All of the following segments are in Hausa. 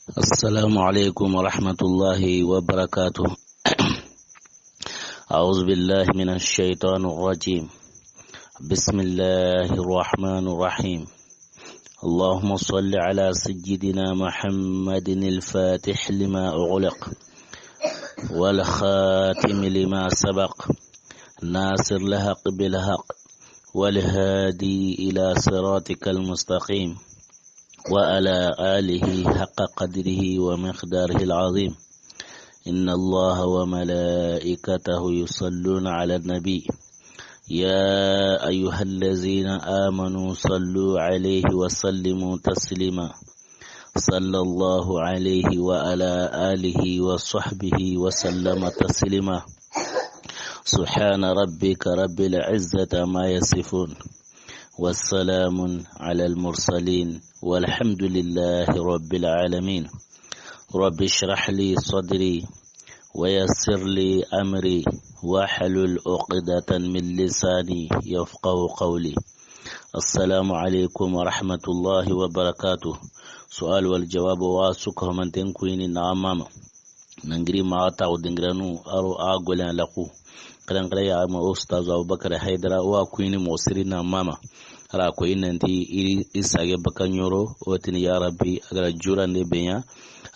السلام عليكم ورحمة الله وبركاته. أعوذ بالله من الشيطان الرجيم. بسم الله الرحمن الرحيم. اللهم صل على سيدنا محمد الفاتح لما أغلق والخاتم لما سبق ناصر الحق بالحق والهادي إلى صراطك المستقيم وعلى آله حق قدره ومقداره العظيم. إن الله وملائكته يصلون على النبي يا أيها الذين آمنوا صلوا عليه وسلموا تسليما. صلى الله عليه وعلى آله وصحبه وسلم تسليما. سبحان ربك رب العزة ما يصفون والسلام على المرسلين والحمد لله رب العالمين. رب اشرح لي صدري ويسر لي أمري واحلل عقدة من لساني يفقه قولي. السلام عليكم ورحمة الله وبركاته. سؤال والجواب واسكه من تنكوين نعمام ننجري ما تعودنجرانو أرو أقول لكو كلام يا أما أستاذ أبو بكر حيدر وأكوين موسرين ماما ala ko inanti isage bakanyoro otini ya rabbi agara jura ne benya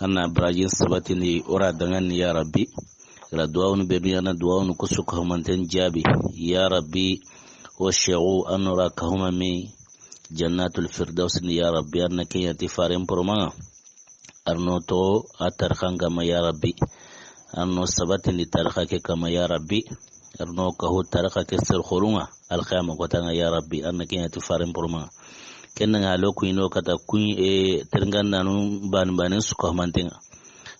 anna brajin sabati ni ora dangan ya rabbi agara duawun bedu yana duawun kusuka humanten jabi ya rabbi wa shi'u anura kahuma mi jannatul firdaus ni ya rabbi anna kiyati farim porma arno to atarkhanga ma ya rabbi anno sabati ni tarkhake kama ya rabbi arno kahu tarkhake sir khurunga alkhama kotanga ya rabbi annaki yati farin porma kenna ngalo kuino kata kuin terngana nu ban suka mantenga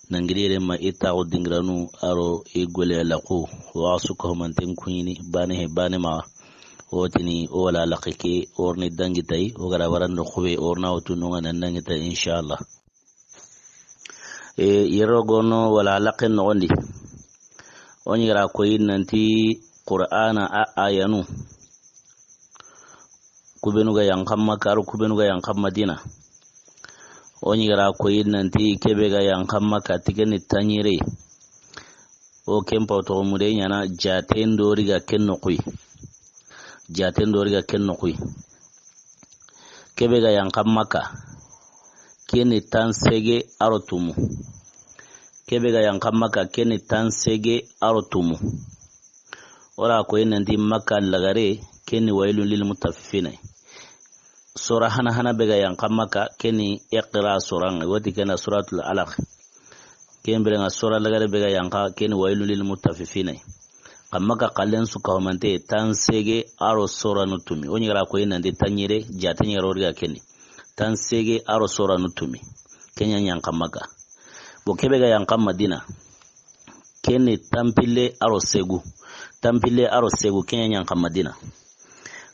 nangirire ma ita odingranu aro gole laqu wa suka manten kuini bane ma otini wala laqike orni dangitai ogara warando khube orna otununga nangita inshallah yerogono wala laqin nondi onyira koyin nanti qur'ana ayanu kubenuga yankam Makka aro kubenuga yankam Madina onyira koyin nanti kebega yankam Makka tigeni tanyire o kempa to mude nyana jaten doriga kenno kuy kebega yankam Makka keni tansege arotumu kebega yankam Makka keni tansege arotumu ora koyin nanti Makka lagare keni wailun lil mutaffifina sura hana bega yankam Makka keni iqra surang wati kana suratul alaq kembere nga sura lagare bega yanka keni wailun lil mutaffifina kamaka kallen su kawmante tansege aro sura nutumi onyira ko yinande tanyire jatanyira orga keni tansege aro sura nutumi kenya yankam Makka bo kebega yankam Madina keni tampile aro segu kenya yankam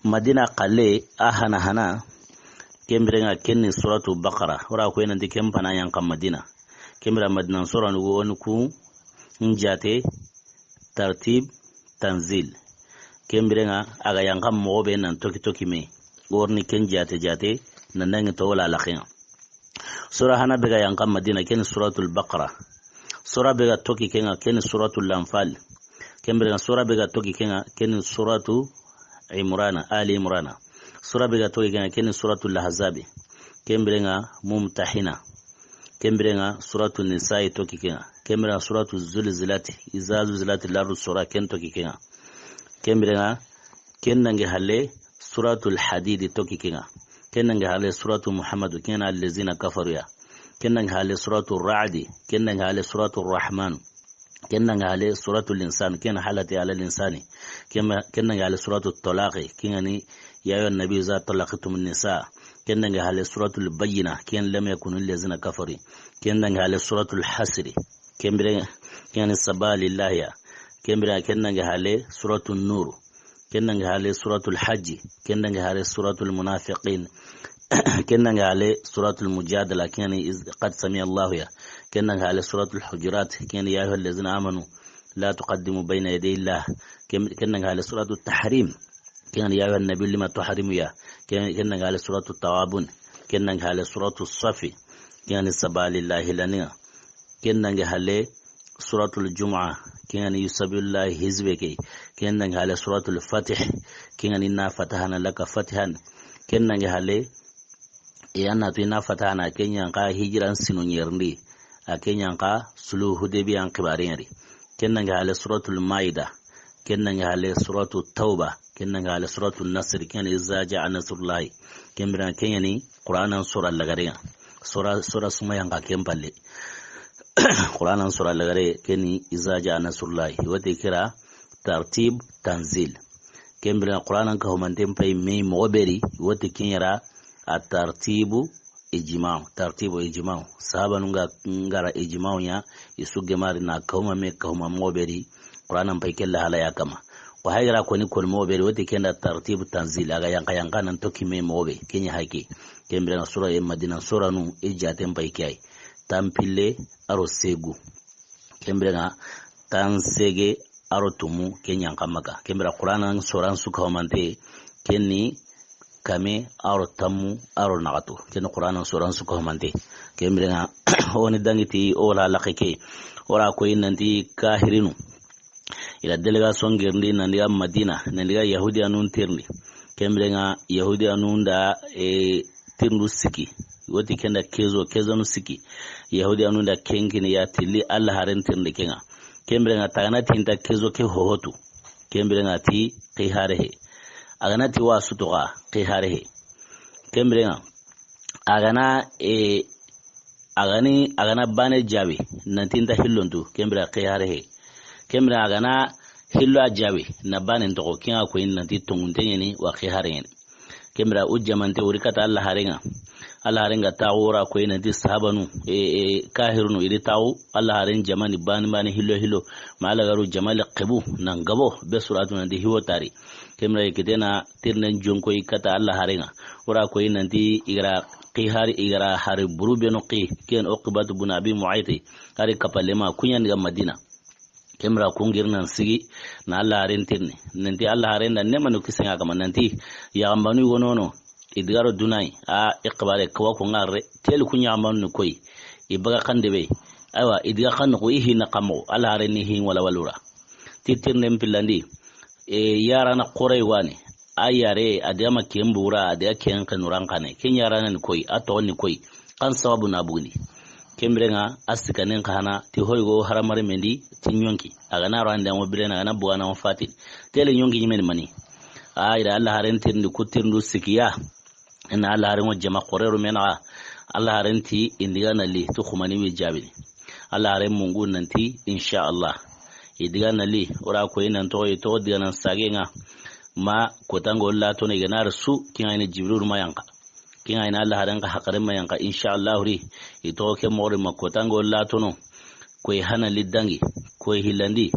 Madina kale hana kembrenga kenni suratu Baqara ora ko enanti kempana yankam Madina kembra Madina sura nugo onku njate tartib tanzil kembrenga aga yankam mobe nan toki me gorni ken jate nanangi to wala lakhin sura hana bega yankam Madina kenni suratul Baqara sura bega toki kenga kenni suratul Anfal kembrenga sura bega toki kenga kenni suratu Ali Imran sura bega toki kenga kenni suratul Ahzab kembrenga Mumtahina kembrenga suratul Nisa toki kenga kembrenga suratul Zulzilat iza zulzilatil ardu sura ken toki kenga kembrenga kennange halle suratul Hadid toki kenga kennange halle suratul Muhammad kenna allazina kafaru ya kennange halle suratul Ra'd kennange halle suratul Rahman kennange halle suratul Insan kenna halati ala insani kennange halle suratul Talaq kengani يا أيها النبي إذا طلقتم النساء كنا على سورة البينة كان لم يكن الذين كفروا كنا على سورة الحسر كان السبا لله يا كنا على سورة النور كنا على سورة الحج كنا على سورة المنافقين كنا على سورة المجادلة كان قد سمع الله يا كنا على سورة الحجرات كان يا أيها الذين آمنوا لا تقدموا بين يدي الله كنا على سورة التحريم كان يا أيها النبي لما تحرم يا كنا على سورة التوابون كنا على سورة الصف kengani sabalillahi laniya kennange hale suratul jumu'a kengani yusabillahi hizbeke kennange hale suratul fatih kengani na fatahana laka fatihan kennange hale yana to ina fatahana kenyan ka hijiran sinunyerndi a kenyan ka sulu hudebiyan kibariyari kennange hale suratul maida kennange hale suratul tauba kennange hale suratul nasr kengani izza ja'a nasrullahi kembira kenyani qur'anan sura lagariya sura sumayan ka kempalle qur'anan sura lagare keni izza ja'a nasrullahi wate kira tartib tanzil kembira qur'anan ka humantem pay me moberi wate kenyara at-tartibu ijma'u sahaba nunga ngara ijma'u ya isuge mari na kauma me kauma moberi qur'anan pay kella hala ya kama wa hayra ko ni kol moberi wate kenda tartibu tanzil aga yanka nan toki me mobe kenya hake kembira sura e madina sura nu ijatem pay kai tampille aro segu kembira tan sege aro tumu kenya kamaka kembira qur'anan suran suka humante kenni kame aro tamu aro nagato ken qur'anan suran suka humante kembira woni dangiti ola lakeke ora ko inanti kahirinu ila delegation gerndi nandiga madina nandiga yahudi anun tirni kembira yahudi anun da tirndu siki woti kenda kezo nu siki yahudi anu da kenkini ya tilli Allah haren tirnde kenga kembere nga tagana tinta kezo ke hohotu kembere nga ti qiharehe agana ti wasutuqa qiharehe kembere nga agana bane jabi nantinta hillontu kembere qiharehe kembere agana hillo ajabi na bane ntoko kenga ko nanti tunguntenyeni wa qihareni kembra ujjamante urikata Allah harenga tawura ko ina di sahabanu kahirunu iri tawu Allah haren jamani bani hilo ma Allah garu jamal qibu nan gabo be suratu nan di hiwotari kembra ikidena tirnen jonko ikata Allah harenga ura ko ina di igara hari burube no ken uqbatu bin abi mu'ayti hari kapalema kunyan ga madina kembra kungirnan sigi na Allah haren tirne nanti Allah haren da nemanu kisenga kama nanti ya ambanu wonono idgaro dunai iqbale kwa ko ngare tel kunya amanu koy ibaga kande be aywa idga kan ko ihi na qamo Allah haren ni hin wala walura titirne mpilandi yara na qoray wani ayare adama kembura adya ken kanuran kane ken yara nan koy atoni koy kan sababu na buni kembrenga asikanen kana ti hoygo haramare mendi tinyonki aga na rande mo bilena na buana mo fatin tele nyonki nyimen mani ayra Allah haren tirndi kutirndu sikiya ina Allah haren wajama qorero mena Allah haren ti indiga na li to khumani wi jabini Allah haren mungu nanti insha Allah idiga na li ora ko ina to diga nan sagenga ma ko tango Allah to ne ganar su kin ayne jibril mayanka kin ayna Allah haren ka hakarin mayanka insha Allah ri ito ke mori makotango Allah to no ko hana lidangi ko hilandi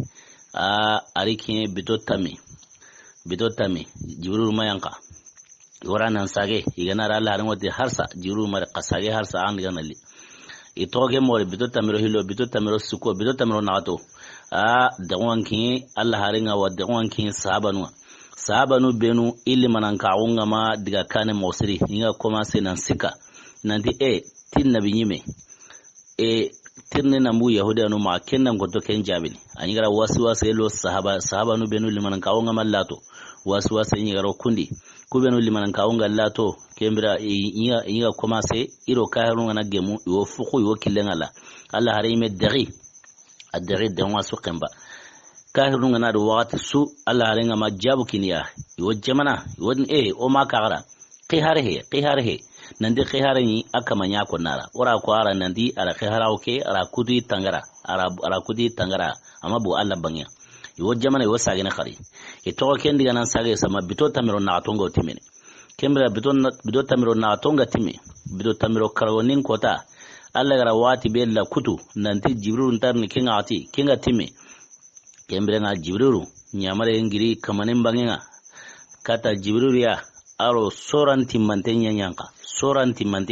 ariki bitotami jibril mayanka waranan sage igana Allah haren wati harsa jibril mar qasage harsa an ganali ito ke mori bitotami ro hilo bitotami ro suko bitotami ro nato dawonki Allah haren wa dawonki sahabanu benu ili mananka unga ma diga kane mosiri inga koma se nan sika nanti tin nabi nyime tirne nambu yahuda no ma kennan goto ken jabini anyigara wasi elo sahabanu benu limananka unga mallato wasi nyigaro kundi kubenu limananka unga lato kembira inga koma se iro kaharunga na gemu yo fuku yo kilengala Allah harime dagi adari de wasu kemba kahirunga na do wakati su Allah harenga majabu kiniya yo jamana won o ma kagara qiharhe nandi qiharani akamanya ko nara ora ko ara nandi ara qihara oke ara kudi tangara amma bu Allah banya yo jamana yo sage na khari to ken diga nan sage sama bito tamiro na tongo timene kembra bito tamiro na tonga time bito tamiro karwonin kota Allah gara wati bella kutu nanti jibril ntarni kinga time kembra na jibrilu nyamare ngiri kamanen bangenga kata jibrilu ya aro soran timmante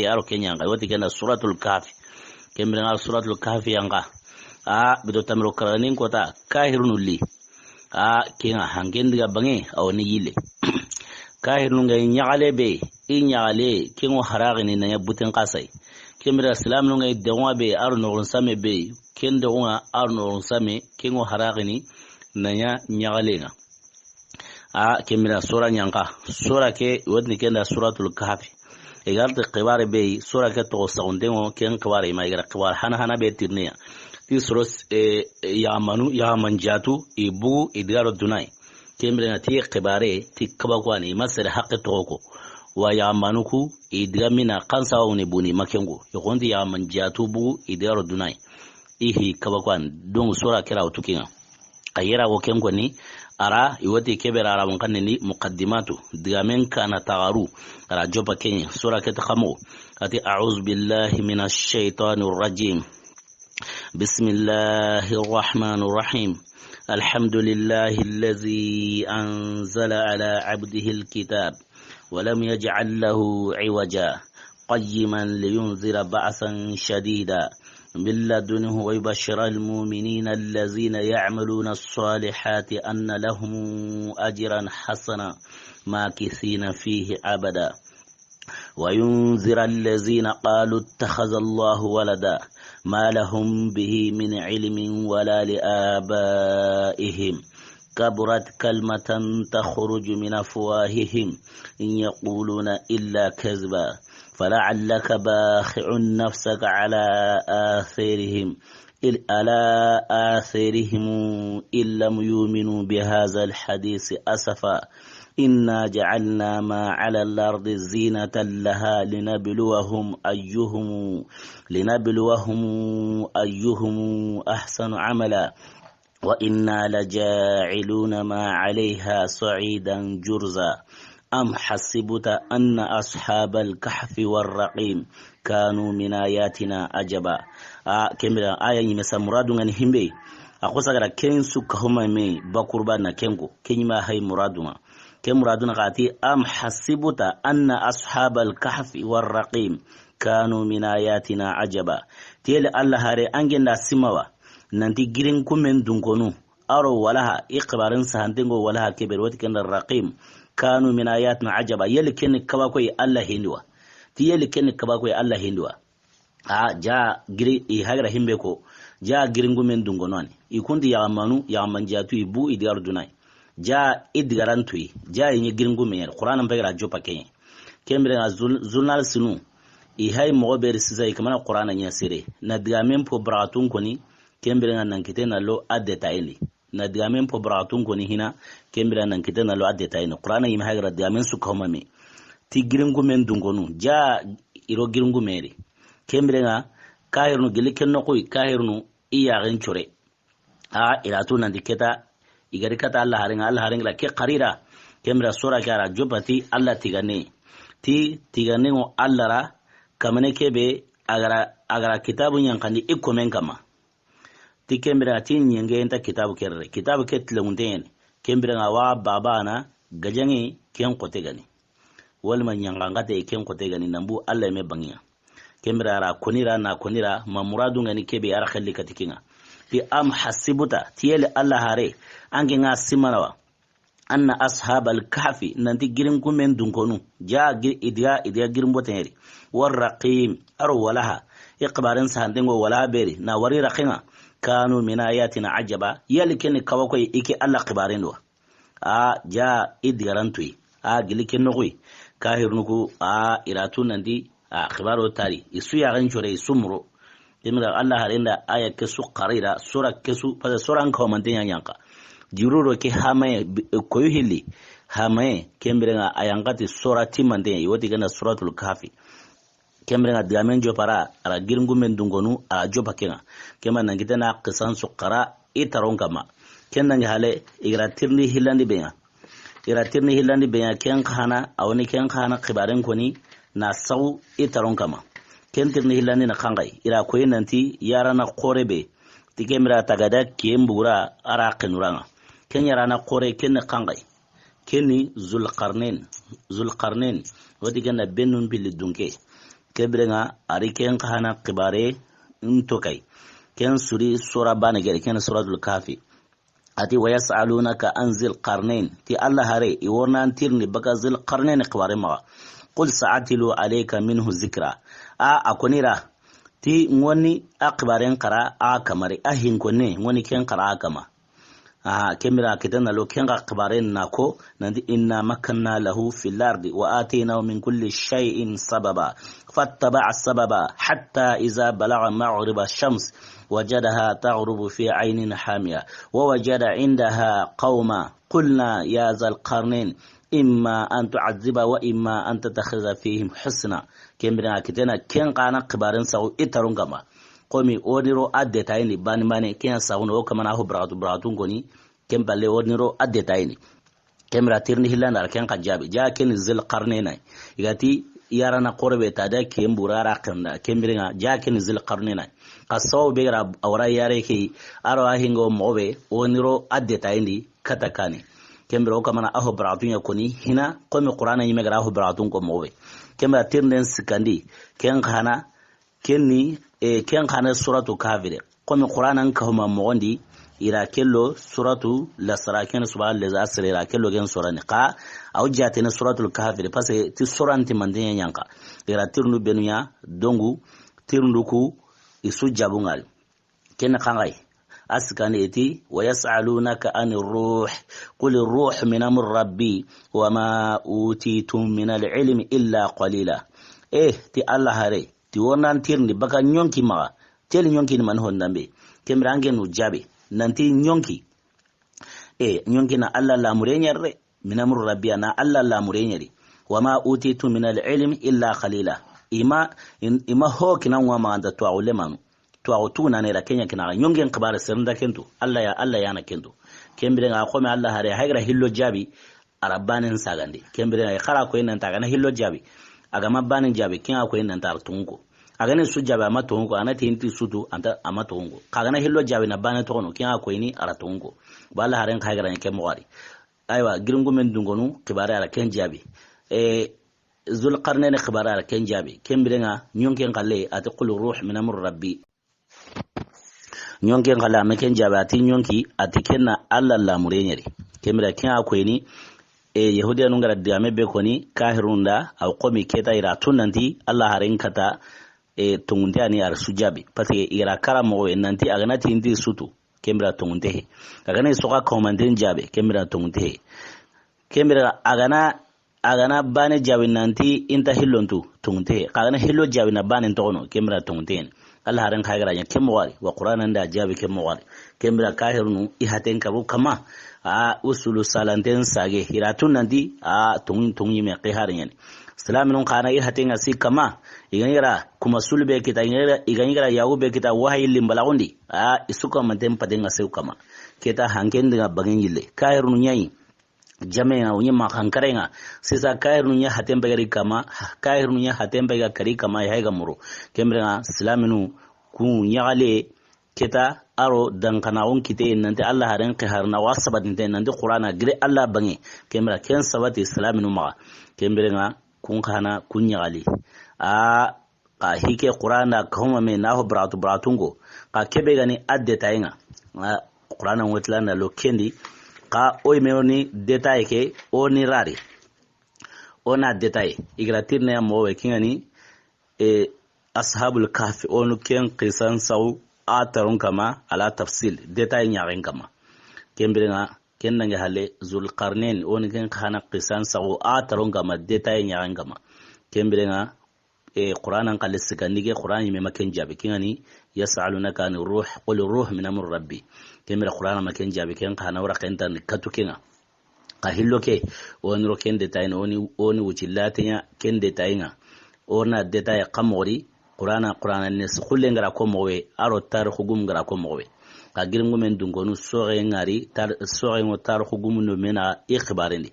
aro kenyanka wati kenda suratul kahfi kembra na suratul kahfi yanga bido tamiro karanin kota kahirunuli kinga hangendiga bange awni yile kahirunga nyale be inyale kingo haragini na yabuten kasai kemira salam no ngai dewa be arno same be ken dewa arno same kengo haragini nanya nyaгаленga kemira sura nyanka sura ke wadni kenda suratul kahfi egarde qibare be sura ke to saundengo ken qibare ma egar qibar hana be tirniya ti suros ya manjatu ibu idgaro dunai kemira ti qibare ti kabakwani masal haqqi toko wa ya manuku idgamina kansa woni buni makengo yokondi ya manjatu bu idgaro dunai ihi kabakwan don sura kira utukinga ayera go kengo ni ara iwati kebera ara wankanni ni muqaddimatu digamen kana tagaru ara joba kenya sura ket khamo ati a'udhu billahi minash shaitanir rajim bismillahir rahmanir rahim alhamdulillahi allazi anzala ala 'abdihi alkitab wa lam yaj'al lahu 'iwaja qayyiman liyunzira ba'san shadida من لدنه ويبشر المؤمنين الذين يعملون الصالحات أن لهم أجرا حسنا ماكثين فيه أبدا وينذر الذين قالوا اتخذ الله ولدا ما لهم به من علم ولا لآبائهم كبرت كلمة تخرج من أفواههم إن يقولون إلا كذبا فلعلك باخع نفسك على آثارهم إن لم يؤمنوا بهذا الحديث أسفا إنا جعلنا ما على الأرض زينة لها لنبلوهم أيهم أحسن عملا وإنا لجاعلون ما عليها صعيدا جرزا أم حسبت أن أصحاب الكهف والرقيم كانوا من آياتنا عجبا كمرا آية يمسا مرادو غني همبي أقوصا غرا كين سوكا هما مي باكوربا نكينكو كينيما هاي مرادونا كين مرادونا غاتي أم حسبت أن أصحاب الكهف والرقيم كانوا من آياتنا عجبا تيلي الله هاري أنجن دا سيماوا نانتي جيرين كومن دونكونو أرو ولها إقبارن سهانتنغو ولها كبير وتكن الرقيم كانوا من آياتنا عجبا يلي كن كباكوي الله هندوا تي يلي كن كباكوي الله هندوا جا غري هاغرا همبيكو جا غرينغو من دونغوناني يكوندي يا مانو يا منجاتو يبو إدغار دوناي جا إدغارانتوي جا يني غرينغو من القرآن مبغرا جوبا كين كمبرنا زونال سنو هاي مغبر سيزاي كمان القرآن نياسيري ندغامين بو براتون كوني كمبرنا نانكيتنا لو أدتايلي na diamen po bratun ko ni hina kembira nan kitana lo adde tayno qur'ana yima hagra diamen su ko mami ti giringu men dungonu ja iro giringu meri kembira nga kahirnu gele kenno koy kahirnu iya gen chore ila tu nan diketa igari kata Allah haringa la ke qarira kembira sura kara jobati Allah tigane ngo Allah ra kamane kebe agara kitabun yankandi ikomen kama ti kembira ti nyenge enta kitabu ketle unten kembira nga wa baba na gajangi ken kote gani wal man nyanga te ken kote gani nambu Allah me bangiya kembira ra konira ma muradu ngani kebe ara khalli katikinga fi am hasibuta tiyele Allah hare ange nga simanawa anna ashabal kahfi nanti girin kumen dunkonu ja idiya girin boteri war raqim arwalaha iqbaran sahandengo wala beri na wari raqima kanu min ayatina ajaba yaliken kawako iki Allah qibarin do ja idgarantui giliken nogui kahirnuku iratu nandi khibaro tari isu ya ganchore isumro dimira Allah harinda aya kesu qarira sura kesu pada sura an kawmantenya yanka jiruro ke hamaye koyhili hamaye kembrenga ayangati sura timande yoti gana suratul kahfi kembrenga diamen jo para ara girngu men dungonu a jo bakenga kema nangitena qisan suqara itaronkama kenna hale iratirni hilandi beya ken khana awni ken khana khibaren koni na saw itaronkama kentirni hilandi na khangai ira koyenanti yarana qorebe tikemira tagada kembura ara qinuranga kenya rana qore ken khangai kenni zulqarnain wadi ganna bennun bil dunke kebrenga ari ken khana qibare ntokai ken suri sura bana gere ken suratul kafi ati wayasalunaka anzil qarnain ti Allah hare iworna antirni baka zil qarnain qibare ma qul sa'atilu alayka minhu zikra akonira ti ngoni akbaren qara a kamari ahin ko ne ngoni ken qara kama kemira kitana lo ken akbaren nako nandi inna makanna lahu fil ardi wa atina min kulli shay'in sababa fattaba'a sababa hatta iza balagha maghrib ash-shams wajadaha taghrubu fi 'aynin hamiya wa wajada 'indaha qauma qulna ya zal qarnayn imma an tu'azziba wa imma an tattakhidha fihim husna kemira kitana ken qana akbaren saw itarun gama komi odiro adde tayni bani ken sawno kamana ho bratu ngoni ken balle odiro adde tayni kemra tirni hilana ken qajabi ja ken zil qarnena igati yarana qorbe tada ken burara kanda kemringa ja ken zil qarnena qasaw be ra awra yare ke aro ahingo mobe oniro adde tayni katakani kemra kamana aho bratu yakoni hina komi qur'ana yime gara ho bratu ko mobe kemra tirnen sikandi ken khana kenni ken khana suratu kafir komi qur'anan ka huma mondi ira kello suratu lasra ken subhal leza asri ira kello gen surani qa awjate ne suratul kafir parce ti suranti mandenya yanka ira tirnu benuya dongu tirnduku isu jabungal ken khangai askani eti wayasalunaka anir ruh qul ar-ruh min amr rabbi wama utitum min al-ilmi illa qalila ti allah hare ti wonan tirni baka nyonki ma tel nyonki man honnambe kemrange no jabe nanti nyonki nyonki na alla la murenyare minamur rabbiyana alla la murenyari wama utitu min al-ilm illa qalila ima ho kinan wa ma anda to ulema to awtuna ne la kenya kina nyongen kabara sirnda kento alla yana kento kembire nga ko me alla hare hagra hillo jabi arabanin sagande kembire nga khara ko nan tagana hillo jabi aga mabanin jabi kin ko nan tar tungo agane su jabi amatongo anati inti sutu anta amatongo kagana hillo jabi na bana tono kin ko ini aratongo bala haren hagra ne kemwari aywa giringu men dungonu kibara ala ken jabi zul qarnayn khibara ala ken jabi kembire nga nyonken kalle atqul ruh min amr rabbi nyonken kala meken jabi ati nyonki atikenna alla la murenyari kembire kin ko ini yahudiya nungara diame be koni kahirunda aw qomi keta ira tunanti Allah haren kata tungunte ani ar sujabi parce ira karamo nanti aganati indi sutu kembra tungunte agana soka komanden jabe kembra tungunte kembra agana bane jabi nanti inta hillontu tungunte agana hillo jabi na bane tono kembra tungunte Allah haren khagira nya kemwari wa qur'anan da jabi kemwari kembra kahirunu ihaten kabu kama usulu salanten sage hiratun nanti tungi me qiharin islamin qana ihaten asi kama iganira kuma sulbe kita iganira yawo be kita wahayi limbalagundi isuka mantem padenga seu kama kita hanken dinga bagin yille kahirunu nyai jamea unye makankarenga sisa kahirunu nya hatem bagari kama kahirunu nya hatem baga kari kama yaiga muru kemrenga islaminu ku nyale kita aro dankana on kite nanti Allah haren qiharna wasabat nanti qur'ana gire Allah bangi kemra ken sabati islaminu ma kembrenga kun kana kunyali ka hike qur'ana kuma me naho bratungo ka kebe gani adde tayinga qur'ana wetlana lokendi ka oy meoni detail ke oni rari ona detail igratirne mo kingani ashabul kahfi onu ken qisan saw atarun kama ala tafsil detail nyaren kama kembrenga kennanga hale zul qarnain oni ken khana qisan saw atarun kama detail nyaren kama kembrenga qur'anan qalsika nige qur'an me maken jabe kingani yasalunaka an ruh qul ruh min amr rabbi kembra qur'an maken jabe ken khana wara kentan katukenga kahilloke onro ken detail oni wucillatinya ken detail ona detail qamori qur'ana ne sulle ngara ko mowe aro tarikh gum ngara ko mowe ka giringu men dungonu sore ngari sore ngo tarikh gum no mena ikhbarendi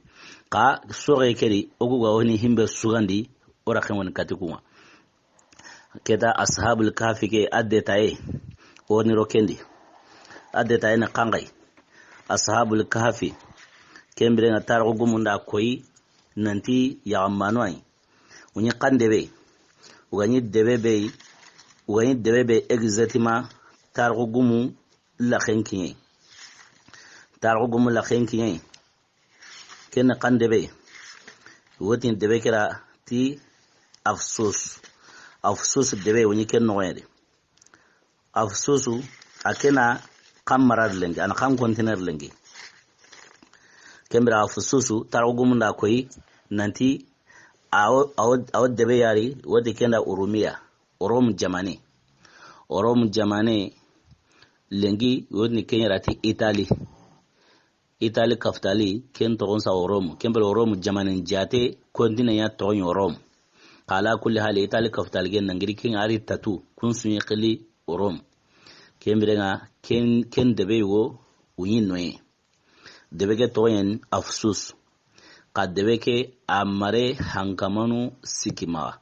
ka sore kedi oguga woni himbe sugandi ora khemon katikuma keda ashabul kahfi ke addetaye woni rokendi addetaye na kangai ashabul kahfi kembre na tarikh gum nda koyi nanti ya manwai unyi kandebe ugani debebe exactement tarikh gum la khenkiye ken kandebe wotin debe kira ti afsus debe woni ken noyede afsusu akena kammarar lengi an kan container lengi kembra afsusu tarugumunda koyi nanti aw debe yari wodi kenda urumiya orom jamane lengi wodi kenya rati Italy kaftali ken togon sa orom kembra orom jamane jate continent ya togon orom kala kulli hali Italy kaftali gen nangiri ken ari tatu kun sunye khali orom kembra ken debe yo uyin noye debe ke toyen afsus ka debe ke amare hankamanu sikima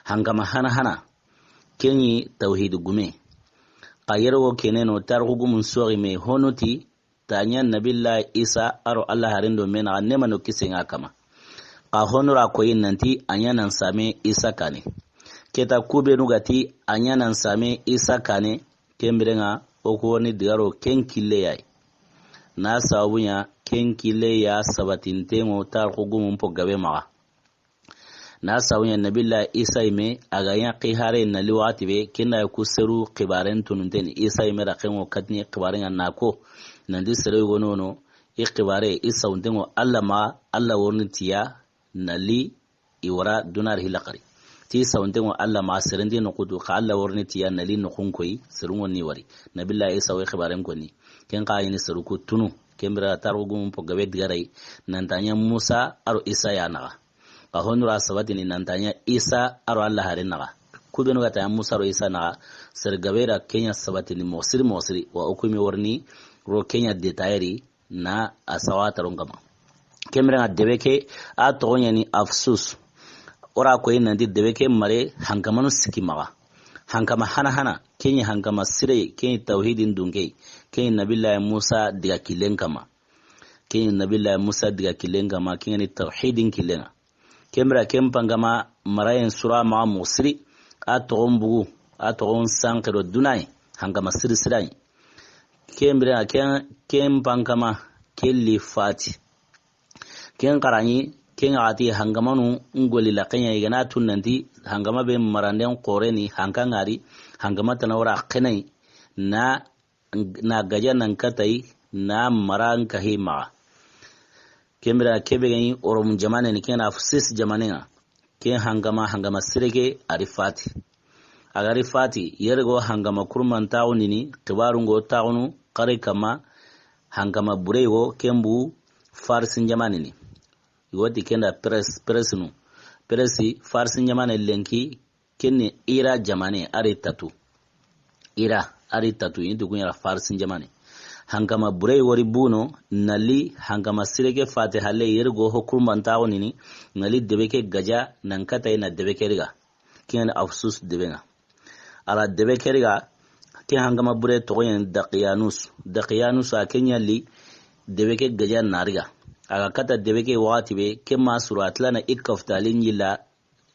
hankama hana kenyi tauhid gume ka yerwo keneno tarhugumun sori me honoti tanya nabillahi Isa aro Allah harindo mena nema no kisenga kama ka honora koyin nanti anyanan same Isa kane keta kube nugati anyanan same Isa kane kembirenga okoni digaro kenkile yai na sabunya kenkile ya sabatintengo tarhugumun po gabe maga na sabunya nabillahi Isa ime aganya qihare na liwati be kina kuseru qibaren tununten Isa ime rakengo katni qibaren nako nandi sere gonono iqibare Isa untengo Allah wontiya nali iwara dunar hilaqari ti sauntengo Allah ma serende no kudu ka Allah wornitiya nali no kunkoi serungo ni wari nabillahi Isa wa qibaren koni ken ka yini seruku tunu kembra tarugum po gabe digarai nantanya Musa aro Isa ya naga ka honura sabati ni nantanya Isa aro Allah harin naga kubenu gata Musa aro Isa naga ser gabera Kenya sabati ni mosiri wa ukumi warni ro Kenya detayri na asawata rongama kembra debeke a tonya ni afsus ora ko yin ndi debeke mare hankamanu sikimaga hankama hana Kenya hankama sire Kenya tauhidin dunge Kenya nabillahi Musa diga kilenkama Kenya ni tauhidin kilenga kembra kempangama marayen sura ma musri a togon sankero dunai hankama sirai kembra kempangama kelli fati ken qarani ken ati hangamanu ngoli la kenya igana tunanti hangama be maranden qoreni hankangari hangama tanawra qenai na gaja nan katai na maran kahima kembra kebegani orom jamane ni ken afsis jamane ken hangama sirege arifati agarifati yergo hangama kurman taunini kibarungo taunu qare kama hangama burego kembu farsin jamane ni yodi kenda presi farsin jamane lenki kenne ira jamane ari tatu indu kunya farsin jamane hangama burei wori buno nali hangama sirege fatiha le yergo hukurman tawnini nali debeke gaja nankata ina debeke riga ken afsus debenga ala debeke riga ke hangama bure toyen daqiyanus akenya li debeke gaja nariga aga kata debeke wati be kema suratlana ikaftalin yilla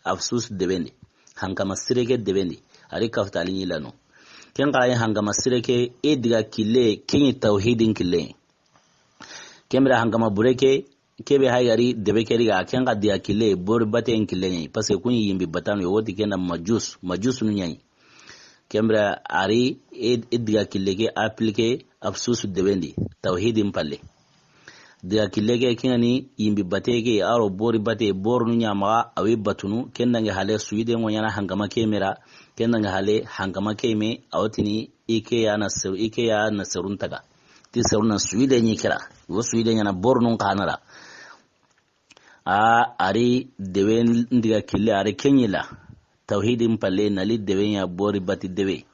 afsus debendi hangama sirege debendi ari kaftalin yilla no ken qara hangama sireke ediga kille ken tauhidin kille kemra hangama bureke kebe hayari debeke riga ken qadiya kille bor baten kille ni parce que kunyi yimbi batano yodi ken majus nu nyai kemra ari ediga kille ke applique afsus debendi tauhidin palle diga kilege kinani yimbi batege aro bori bate bornu nyama awi batunu kendange hale suide ngonyana hangama kemera kendange hale hangama keme awtini ike ya nasirun taga ti saruna suide nyikira wo suide nyana bornu kanara ari dewen diga kille ari kenyila tauhidin palle nali dewen ya bori bati dewe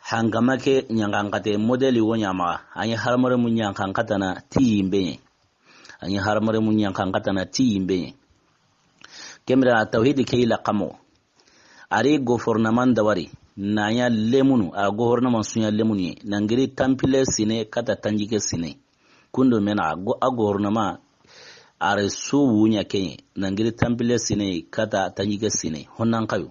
hangama ke nyangankate modeli wonyama anyi harmare mun nyankankata na ti yimbe kemra tauhidi ke ila qamo ari gouvernement dawari nanya lemunu a gouvernement sunya lemuni nangiri tampile sine kata tanjike sine kundo mena a gouvernement are su wunya ke nangiri tampile sine kata tanjike sine honnan kayo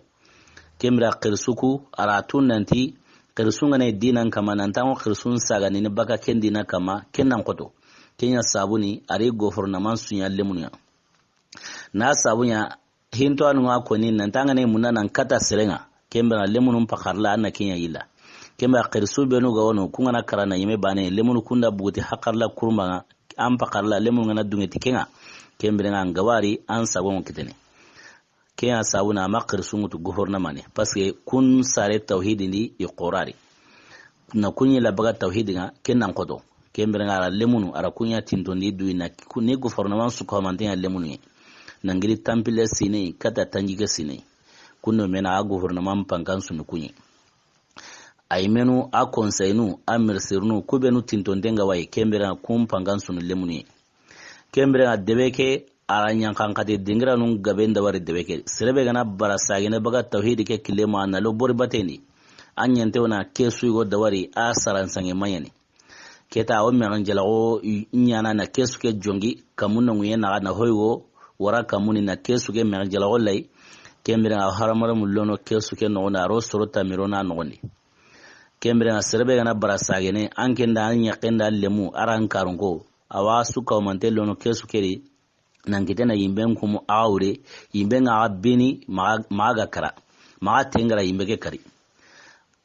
kemra qirsuku aratun nanti kirsunga ne dinan kama nan tango kirsun saga ni baka kendina kama kennan koto kenya sabuni ari gouvernement sunya lemunya na sabunya hinto anu ko ni nan tanga ne munana kata serenga kembra lemunu pakarla anna kenya yilla kembra qirsu benu ga wono kungana karana yime bane lemunu kunda buti hakarla kurma an pakarla lemunu ngana dungeti kenga kembra nga ngawari an sabon kitene kenya sabuna ma qirsu mutu gouvernement ne parce que kun sare tauhid ndi iqorari na kunyi la baga tauhid nga kenan kodo kembra nga lemunu ara kunya tindondi duina kuni gouvernement su ko mantin lemunu nangiri tampile sine kata tanjiga sine kunno mena a gouvernement pankan sunu kunyi ay menu a conseil a mercirnu kubenu tintondenga way kembera kum pankan sunu lemuni kembera debeke aranya kankade dingira nun gabenda wari debeke serebe gana barasagene baga tauhid ke kilema na lo bori bateni anyante wana kesu go dawari a saransange mayani keta o meran jalago nyana na kesu ke jongi kamunna nguyena na hoygo wara kamuni na kesu ke meran jalago lay kembira haramara mullono kesu ke no na ro sorota mirona noni kembira serbe gana barasagene ankenda anya kenda lemu aran karungo awa suka mantello no kesu keri nangitena yimben kumu aure yimben abini maga kara maga tengara yimbeke kari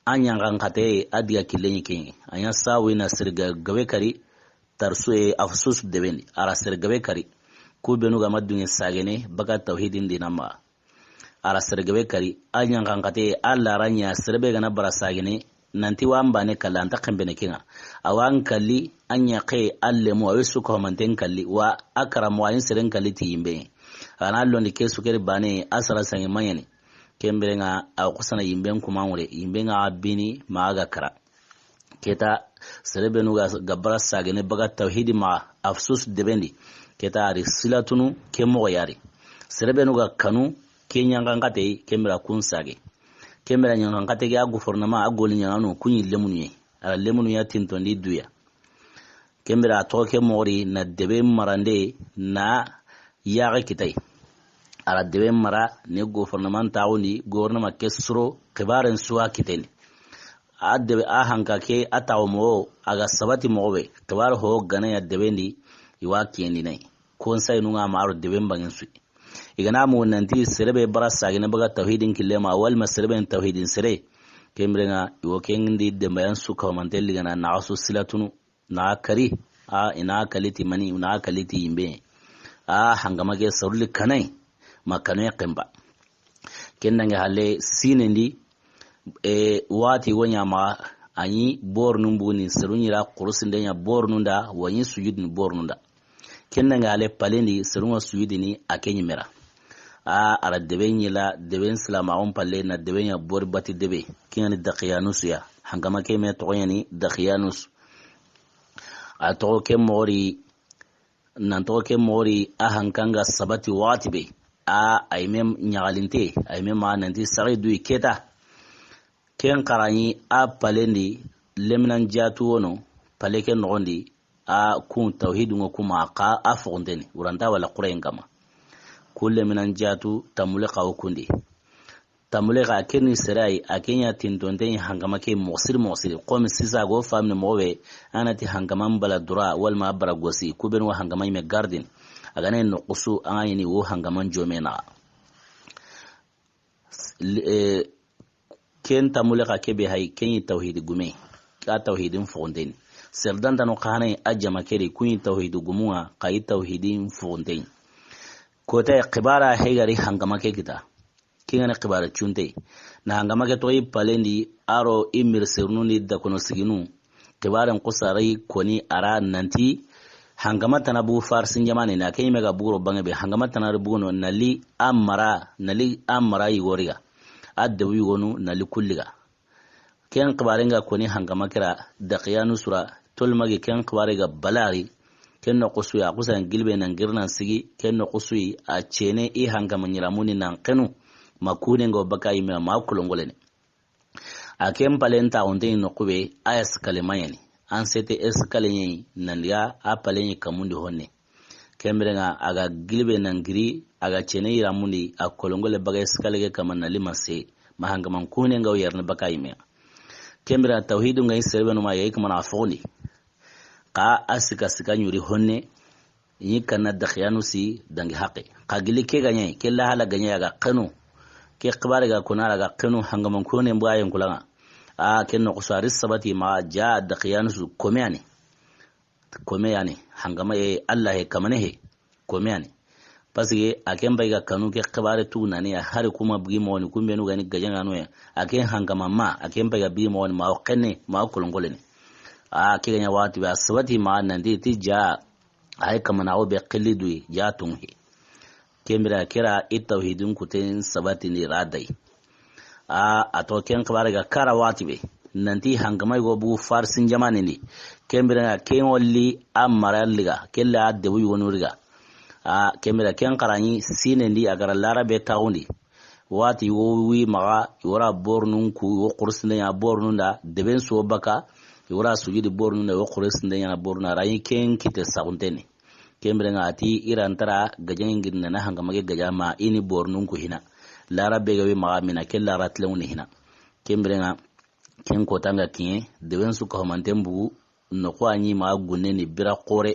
anya ngankate adiga kilenyi kenyi anya sawi na sirga gawe kari tarsu afsus debendi ara sirga gawe kari kubenu ga madunye sagene baga tauhidin dinama ara sergabe kari anyan kankate alla ranya serbe gana barasagene nanti wamba ne kala anta kambene kinga awan kalli anya kai allemu awisu ko manten kalli wa akram wa insiren kalli tiyimbe ana londi kesu kere bane asara sangi mayani kembere nga akusana yimben kuma wure yimben nga abini maaga kara keta serbe nuga gabara sagene baga tauhidi ma afsus debendi keta ari silatunu kemo yari serbe nuga kanu kenya ngangate kemera kunsage kemera nyangangate ga gouvernement agoli nyano kunyi lemunu ala lemunu ya tintondi duya kemera toke mori na debe marande na yaga kitai ala debe mara ne gouvernement tauni gouvernement kesro kibaren suwa kiteni adebe ahanka ke atawmo aga sabati mowe kibar ho gana ya debendi iwa kiendi nai konsai nunga maro debe mbangin su igana mu nanti serebe barasa gina baga tauhidin kilema wal masreben tauhidin sere kembrenga iwo kendi de mayan su ka mantel gana na asu silatunu na kari a ina kaliti mani na kaliti yimbe a hangama ge saruli kanai makano yakemba kendanga hale sinendi wati wonya ma anyi bornun buni serunyira kurusindenya bornunda wanyi sujudni bornunda kendanga hale palendi serunwa sujudini akenyi mera a ara deben yila deben silama on palle na deben ya bor bati debe kiyani daqiyanus ya hangama ke me to yani daqiyanus a to ke mori nan to ke mori a hankanga sabati wati be a aimem nyagalinte aimem ma nanti sare du keta ken qarani a palendi lemnan jatu wono pale ke nondi a kun tauhid ngo kuma ka afondeni uranta wala qurayn kama kulle minan jatu tamule qaw kundi tamule ga kenni serai akenya tintonten hangama ke mosir qom sisa go famne mowe anati hangama mbala dura wal ma baragosi kuben wa hangama me garden agane no qusu ayini wo hangama jomena ken tamule ga kebe hay kenyi tauhid gume ka tauhidin fonden serdan dano khane ajama keri kunyi tauhid gumua kai tauhidin fonden kota qibara hegari hangama ke kita kingane qibara chunte na hangama ke toyi palendi aro imir sernundi da kono siginu qibaran qusari koni ara nanti hangama tanabu farsin jamane na kay mega buro bangabe hangama tanabu no nali amara yigoriga addawi wonu nali kulliga ken qibarenga koni hangama kira daqiyanu sura tolmage ken qibarega balari ken no qusu ya qusan gilbe nan girnan sigi ken no qusu a chene i hangama nyiramuni nan kenu makune ngo Bakaye me makulongolene akem palenta onde no kube ayas kalemayani an sete eskaleni nandiga a paleni kamundi honne kemrenga aga gilbe nan giri aga chene iramundi a kolongole Bakaye eskalege kamanna limase mahangama kune ngo yarne Bakaye me kemra tauhidu ngai serbe no ma yayi kuma na afoni ka asika sika nyuri honne yi kana dakhiyanu si dangi haqi ka gili ke ganye ke la hala ganye ga kanu ke qibare ga kunara ga kenu hangaman kone mbayen kulanga ken no qusari sabati ma ja da qiyanusu komyani hangama Allah he kamane he komyani pasige aken bai ga kanu ke qibare tu nani har kuma bugi mawni kumbe no gani gajanga no aken hangama ma aken bai ga bi mawni ma qenne ma kulungolene ke ganya wati ba sabati ma nan di tija ay kamana o be qilidui ja tunhi kemira kira tauhidin kutin sabati ni radai ato ken qibare ga kara wati be nanti hangamai go bu farsin jamani ni kemira ken walli amara liga kella adbu yonuriga kemira ken qarani sine ndi agara larabe tawundi wati wi maga yora bornun ku wo qursne ya bornun da deben so baka yora sujudi bornun da wo qursne ya bornun rayi ken kite sauntene kemira ngati irantara gajengin na hangamage gajama ini bornun ku hina larabe ga wi maga mina kella ratlewni hina kemira ken kotanga kin deben su ko mantembu no ko anyi ma gunne ni bira qore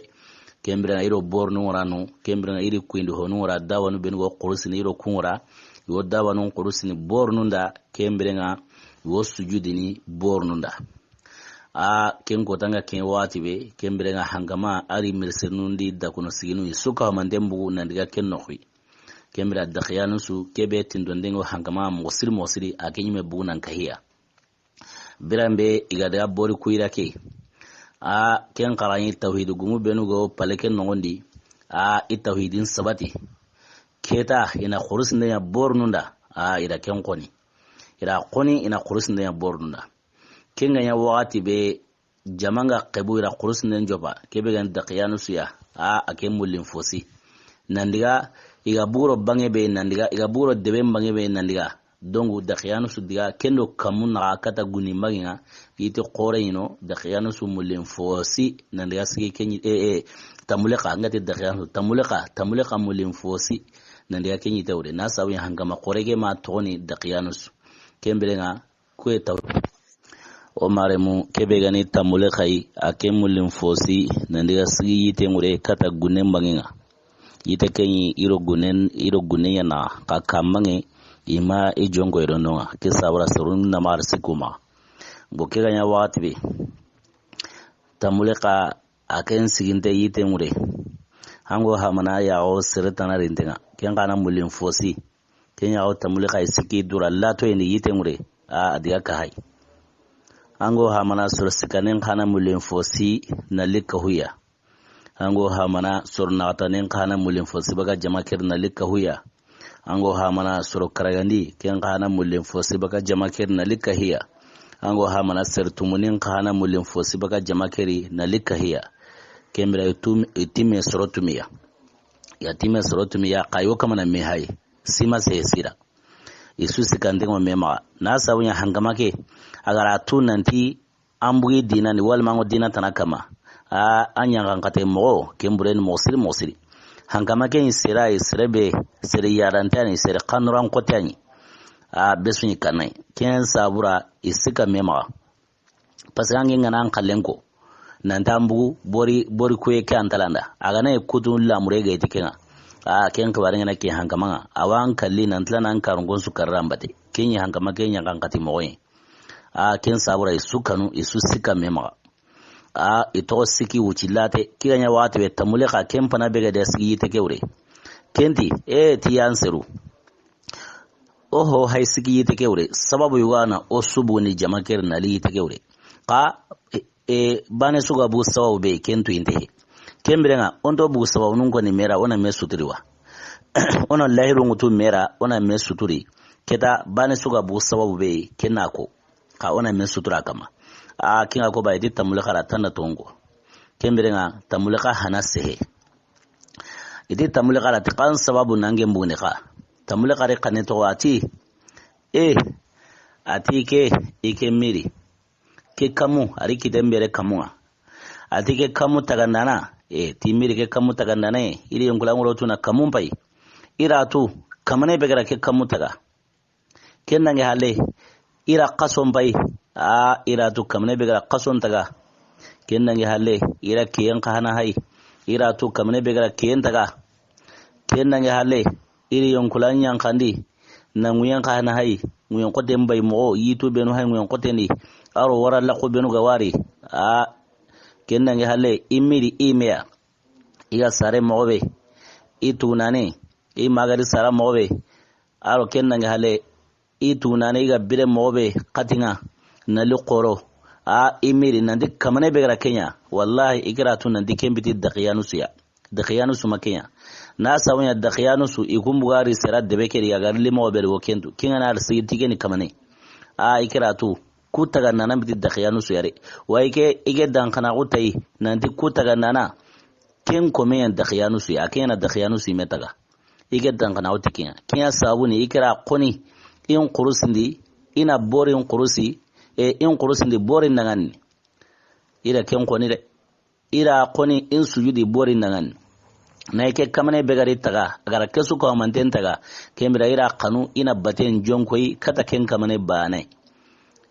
kembira iro bornu ranu kembira iri kuindi honu ra dawanu ben go qurusini iro kunra yo dawanu qurusini bornu nda kembira wo sujudini bornu nda ken kotanga ken wati be kembira hangama ari mirsenundi da kuno siginu suka mandembu nandiga ken nokhwi kembira dakhiyanu su kebe tindondengo hangama mosiri akenyime bunan kahiya birambe igada bori kuira ke ken qarani tauhid gumu benugo paleken nogondi tauhidin sabati keta ina khurusnda ya bornunda ida ken qoni ina khurusnda ya bornunda kenga ya wati be jamanga qabu ira khurusnda njoba kebe gan daqiyanu suya aken mulin fosi nandiga iga buro bange be nandiga iga buro debe bange be nandiga dongu dakhiyanu su diga kendo kamun na kata guni maginga yiti qore yino dakhiyanu su mulin fosi nandiga sigi kenyi tamuleka ngati dakhiyanu tamuleka mulin fosi nandiga kenyi tawde na sawi hangama qorege ma toni dakhiyanu su kembelenga kwe taw o maremu kebe gani tamuleka yi akem mulin fosi nandiga sigi yite ngure kata gune maginga yite kenyi iro gunen yana kakamange ima ijongo irononga kisabra surun namar sikuma bokega nya watbi tamuleka aken siginte yite mure hango hamana ya o siretana rindenga kenga na mulin fosi kenya o tamuleka isiki dura lato ni yite mure adiga kai hango hamana sur sikanen kana mulin fosi na likka huya hango hamana sur natanen kana mulin fosi baga jamakir na likka huya ango hamana suro karagandi ken kana mulin fosi baka jamakir na likahiya ango hamana sertumunin kana mulin fosi baka jamakiri na likahiya kemira itime sorotumiya ya time sorotumiya kayo kama na mehai sima sesira isu sikandingo mema na sawunya hangamake agara tunanti ambugi dina ni walmango dina tanakama anya ngate mo kemburen mosiri hangama ken sira isrebe sira yarantani sira qanuran qotani besuni kanai ken sabura isika mema pasangi ngana kallenko nan tambu bori kuye kan talanda agana kutu lamure ga tikenga ken kabarin na ke hangama awan kalli nan tlanan karungon su karambate ken yi hangama ken yangan kati moyi ken sabura isukanu isusika mema ito siki wucilate kiganya watu be tamuleka kempana bega da siki yite kewre kenti ti yanseru oho hay siki yite kewre sababu yuwana osubu ni jamaker na li yite kewre bane suga bu sababu be kentu inte kembrenga ondo bu sababu nungo ni mera ona mesuturiwa ona lahiru ngutu mera ona mesuturi keta bane suga bu sababu be kenako ka ona mesutura kama kinga ko baydi tamuleka ra tanna tongo kemberenga tamuleka hana sehe idi tamuleka ra tikan sababu nange mbune ka tamuleka re kaneto ati ati ke ike miri ke kamu ari kitembere kamua ati ke kamu tagandana ti miri ke kamu tagandana ili yongulanguro tuna kamumpai iratu kamane begara ke kamu taga kennange hale ira qasompai ira tu kamne begara qason taga kennange halle ira kiyan kahana hay ira tu kamne begara kiyan taga kennange halle iri yonkulan yankandi na nguyen ka na hay nguyen ko dem bay mo yitu benu hay nguyen ko teni aro wara la ko benu gawari kenna nge halle imiri imea iga sare mobe itunane magari sara mobe aro kenna nge halle itunane iga bire mobe katinga na liqoro imiri nandi kamane begara Kenya wallahi ikratu nandi kembiti daqiyanusu makenya na sawanya daqiyanusu ikumbugari sera debekeri agar limo bergo kentu kinga na sigitike ni kamane ikratu kutaga nana biti daqiyanusu yare waike ige dankana utai nandi kutaga nana ken komen daqiyanusu ya kenya daqiyanusu metaga ige dankana uti kenya sabuni ikra qoni in qurusindi ina borin qurusi in qurusindi borin nangan ira ken qoni de ira qoni in sujudi borin nangan na yake kamane begari taga agara kesu ko manten taga kembira ira kanu ina baten jonkoi kata ken kamane banai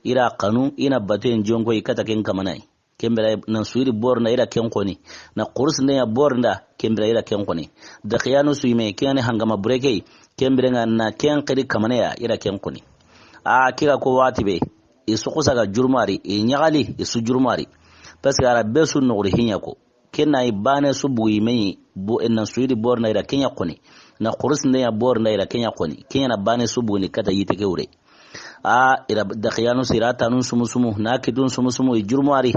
ira kanu ina baten jonkoi kata ken kamane kembira na suiri borna ira ken qoni na qurusinde ya bornda kembira ira ken qoni da khiyanu suime kene hangama breke kembira na ken qiri kamane ya ira ken qoni kira ko watibe isu kusaga jurmari nyagali isu jurmari parce que ara besu nugri hinya ko kenna ibane su buyi mai bu enna suidi borna ira kenya koni na qurus ne ya borna ira kenya koni kenya na bane su buni kata yite keure ira dakhiyanu sirata nun sumusumu na kidun sumusumu jurmari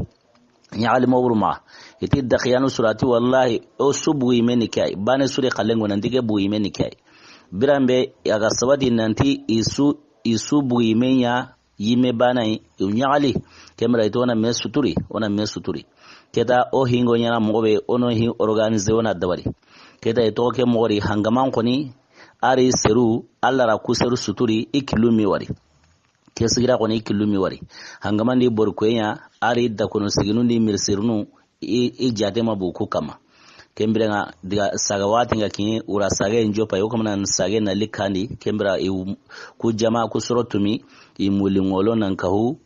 nyaali mawruma iti dakhiyanu surati wallahi o su buyi meni kai bane suri qalengo nandige buyi meni kai birambe aga sabati nanti isu buyi menya yime banai nyaali kemra itona mesuturi ona mesuturi keta o hingo nyana mobe ono hi organize ona dabari keta ito ke mori hangaman koni ari seru allara ku seru suturi ikilumi wari kesigira koni ikilumi wari hangaman di borkwenya ari da kono siginu ndi mirsirnu jate mabuku kama kembira diga sagawati ngaki ura sage njopa yo kama na sage na likandi kembira ku jama ku surotumi imulingolo nankahu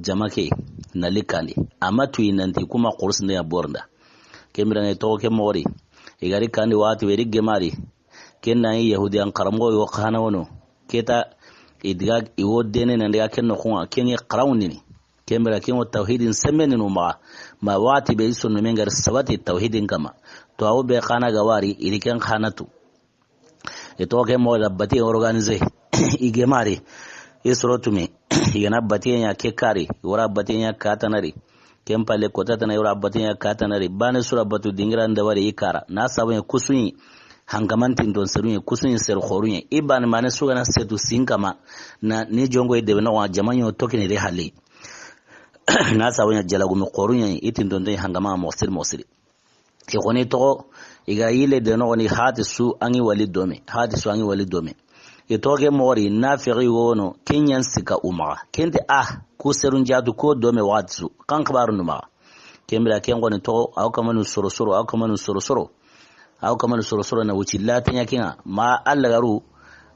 jamake na likandi ama tuinanti kuma qurusne ya bornda kembira ne to ke mori igari kandi wati weri gemari kenna yahudiyan qaramo yo khana wono keta idiga iwodene nandiga kenno khunga kenye qarawni kembira kenwo tauhidin semeni no ma wati be sunu mengar sabati tauhidin kama to awu be khana gawari iriken khanatu to ke mo labati organize igemari isrotumi igana batenya ke kari wara batenya katanari kempale kotatana wara batenya katanari bane sura batu dingira ndawari ikara na sabanya kusuni hangamantin don serunye kusuni ser khorunye iban mane sugana setu sinkama na ni jongo ide na wa jamanyo tokene re hali na sabanya jalagu mi khorunye itin don dai hangama mosiri ke koni to iga yile de no ni hadisu angi wali dome itoge mori nafiri wono kenyan sika umara kende ku serun jadu ko dome watsu kan kabaru numa kembira kengo ni to au kamanu sorosoro na wuci latanya kinga ma allagaru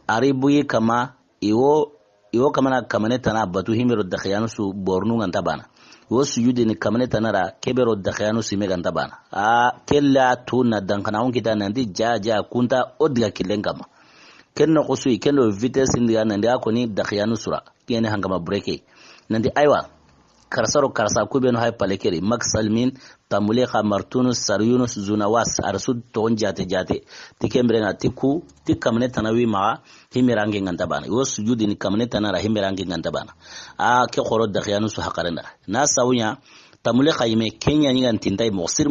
aribuyi kama iwo kama na kamane tana batu himiro dakhiyanu su bornu nganta bana wo sujudi ni kamane tanara kebero dakhiyanu su me ganta bana kella tuna dankana unkita nandi jaja kunta odga kilengama kenno kusui kenno vitesse ndi nandi akoni dakhiyanu sura kene hangama breke nandi aywa karsa kubeno hay palekeri maksalmin tamulika martunus sariyunus zunawas arsud ton jate tikembrenga tiku tikamne tanawi ma himirange ngandabana yo sujudi ni kamne tanara himirange ngandabana ke khoro dakhiyanu su hakarenda na sawunya tamulika yime kenya ni ngantindai mosir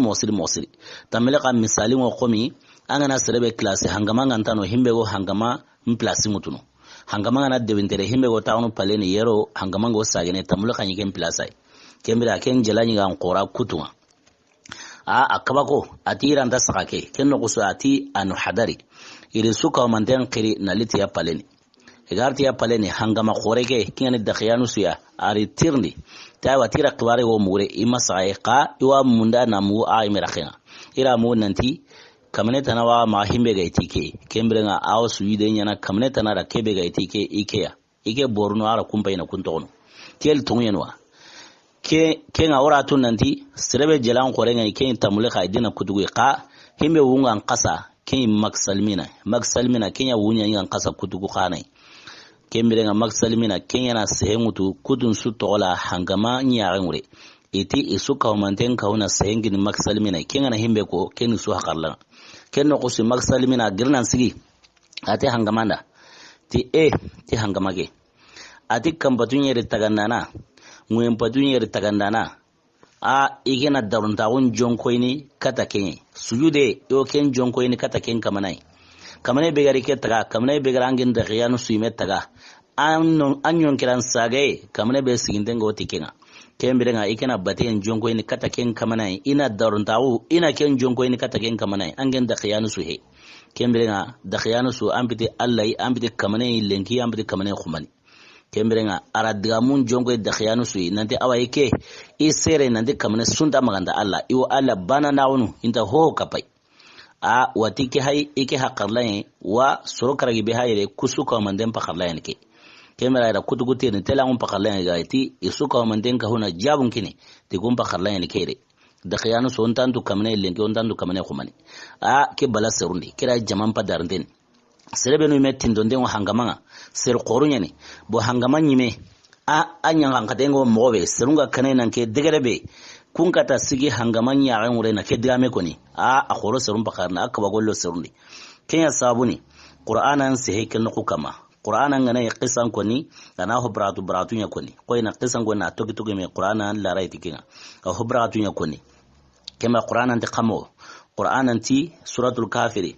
tamulika misali ngo komi angana serebe classe hangama ngantano himbe go hangama mplasi mutuno hangama ngana dewintere himbe go tawno paleni yero hangama go sagene tamulika nyike mplasai kembira ken jelani ga qora kutuma akabako atira nda sakake kenno kusu ati anu hadari iri suka manten qiri naliti ya paleni igarti ya paleni hangama khoreke kiyani dakhiyanu suya ari tirni tawa tira qware wo mure imasai qa iwa munda namu aimirakhina ira mu nanti kamne tanawa ma himbe ga itike kembrenga aw suide nyana kamne tanara kebe ga itike ike borno ara kumpa ina kuntono kel tunyenwa ke nga ora tunanti serebe jelan korenga ike tamule ka idina kutugu qa himbe wunga qasa ken maksalmina kenya wunya ngan kasa kutugu khanai kembere nga maksalmina kenya na sehemutu kudun su tola hangama nyaare ngure iti isuka humanten kauna sehengin maksalmina kenga na himbe ko ken su hakarla ken no kusi maksalmina girnan sigi ate hangamanda ti hangamage ati kambatunyere tagandana nguen patunyere tagandana a igena daruntagun jonkoini kata kenye sujude yo ken jonkoini kata ken kamanai begari ke taga kamane begara angin da khiyanu suime taga anyon kiran sage kamane be siginde go tikenga kembere nga ikena baten jonkoini kata ken kamanai ina daruntawu ina ken jonkoini kata ken kamanai angin da khiyanu suhe kembere nga da khiyanu su ambite Allah ambite kamane lenki ambite kamane khumani kembere nga aradiga mun jongo da khiyanu su nanti awayke isere nanti kamane sunda maganda Allah iwo Allah bana nawunu inta ho kapai a watike hay ike hakarlaye wa sorokaragi be hayre kusuka manden pakarlaye ke kembere da kutuguti ne telangun pakarlaye gaiti isuka manden ka huna jabun kini ti gum pakarlaye ke re da khiyanu su ontantu kamane lenki ontantu kamane khumani a ke bala serundi kira jaman padarnden serebe no metin donde wa hangamanga ser qorunya ni bo hangama nyime anya hangatengo mobe serunga kanena ke degerebe kun kata sigi hangama nya ngure na ke digame koni a khoro serum bakarna akaba gollo serundi kenya sabuni qur'anan se hekel no kama qur'anan ngana qisan koni ana ho bratu nya koni ko ina qisan gona toki me qur'anan la raiti kinga ho bratu nya koni kema qur'anan te qamo qur'anan ti suratul kafiri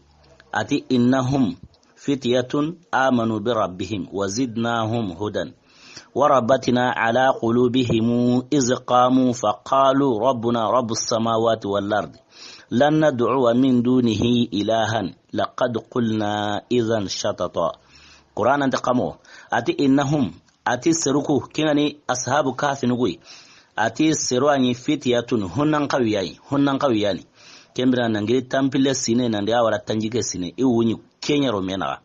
ati innahum فتية آمنوا بربهم وزدناهم هدى وربتنا على قلوبهم إذ قاموا فقالوا ربنا رب السماوات والأرض لن ندعو من دونه إلها لقد قلنا إذا شططا قرآن انتقاموا أتي إنهم أتي سركو كنني أصحاب كهف نقوي أتي سرواني فتية هنن قوياني kembira nangiri tampile sine nandi awara tanjike sine iwunyi kenya romena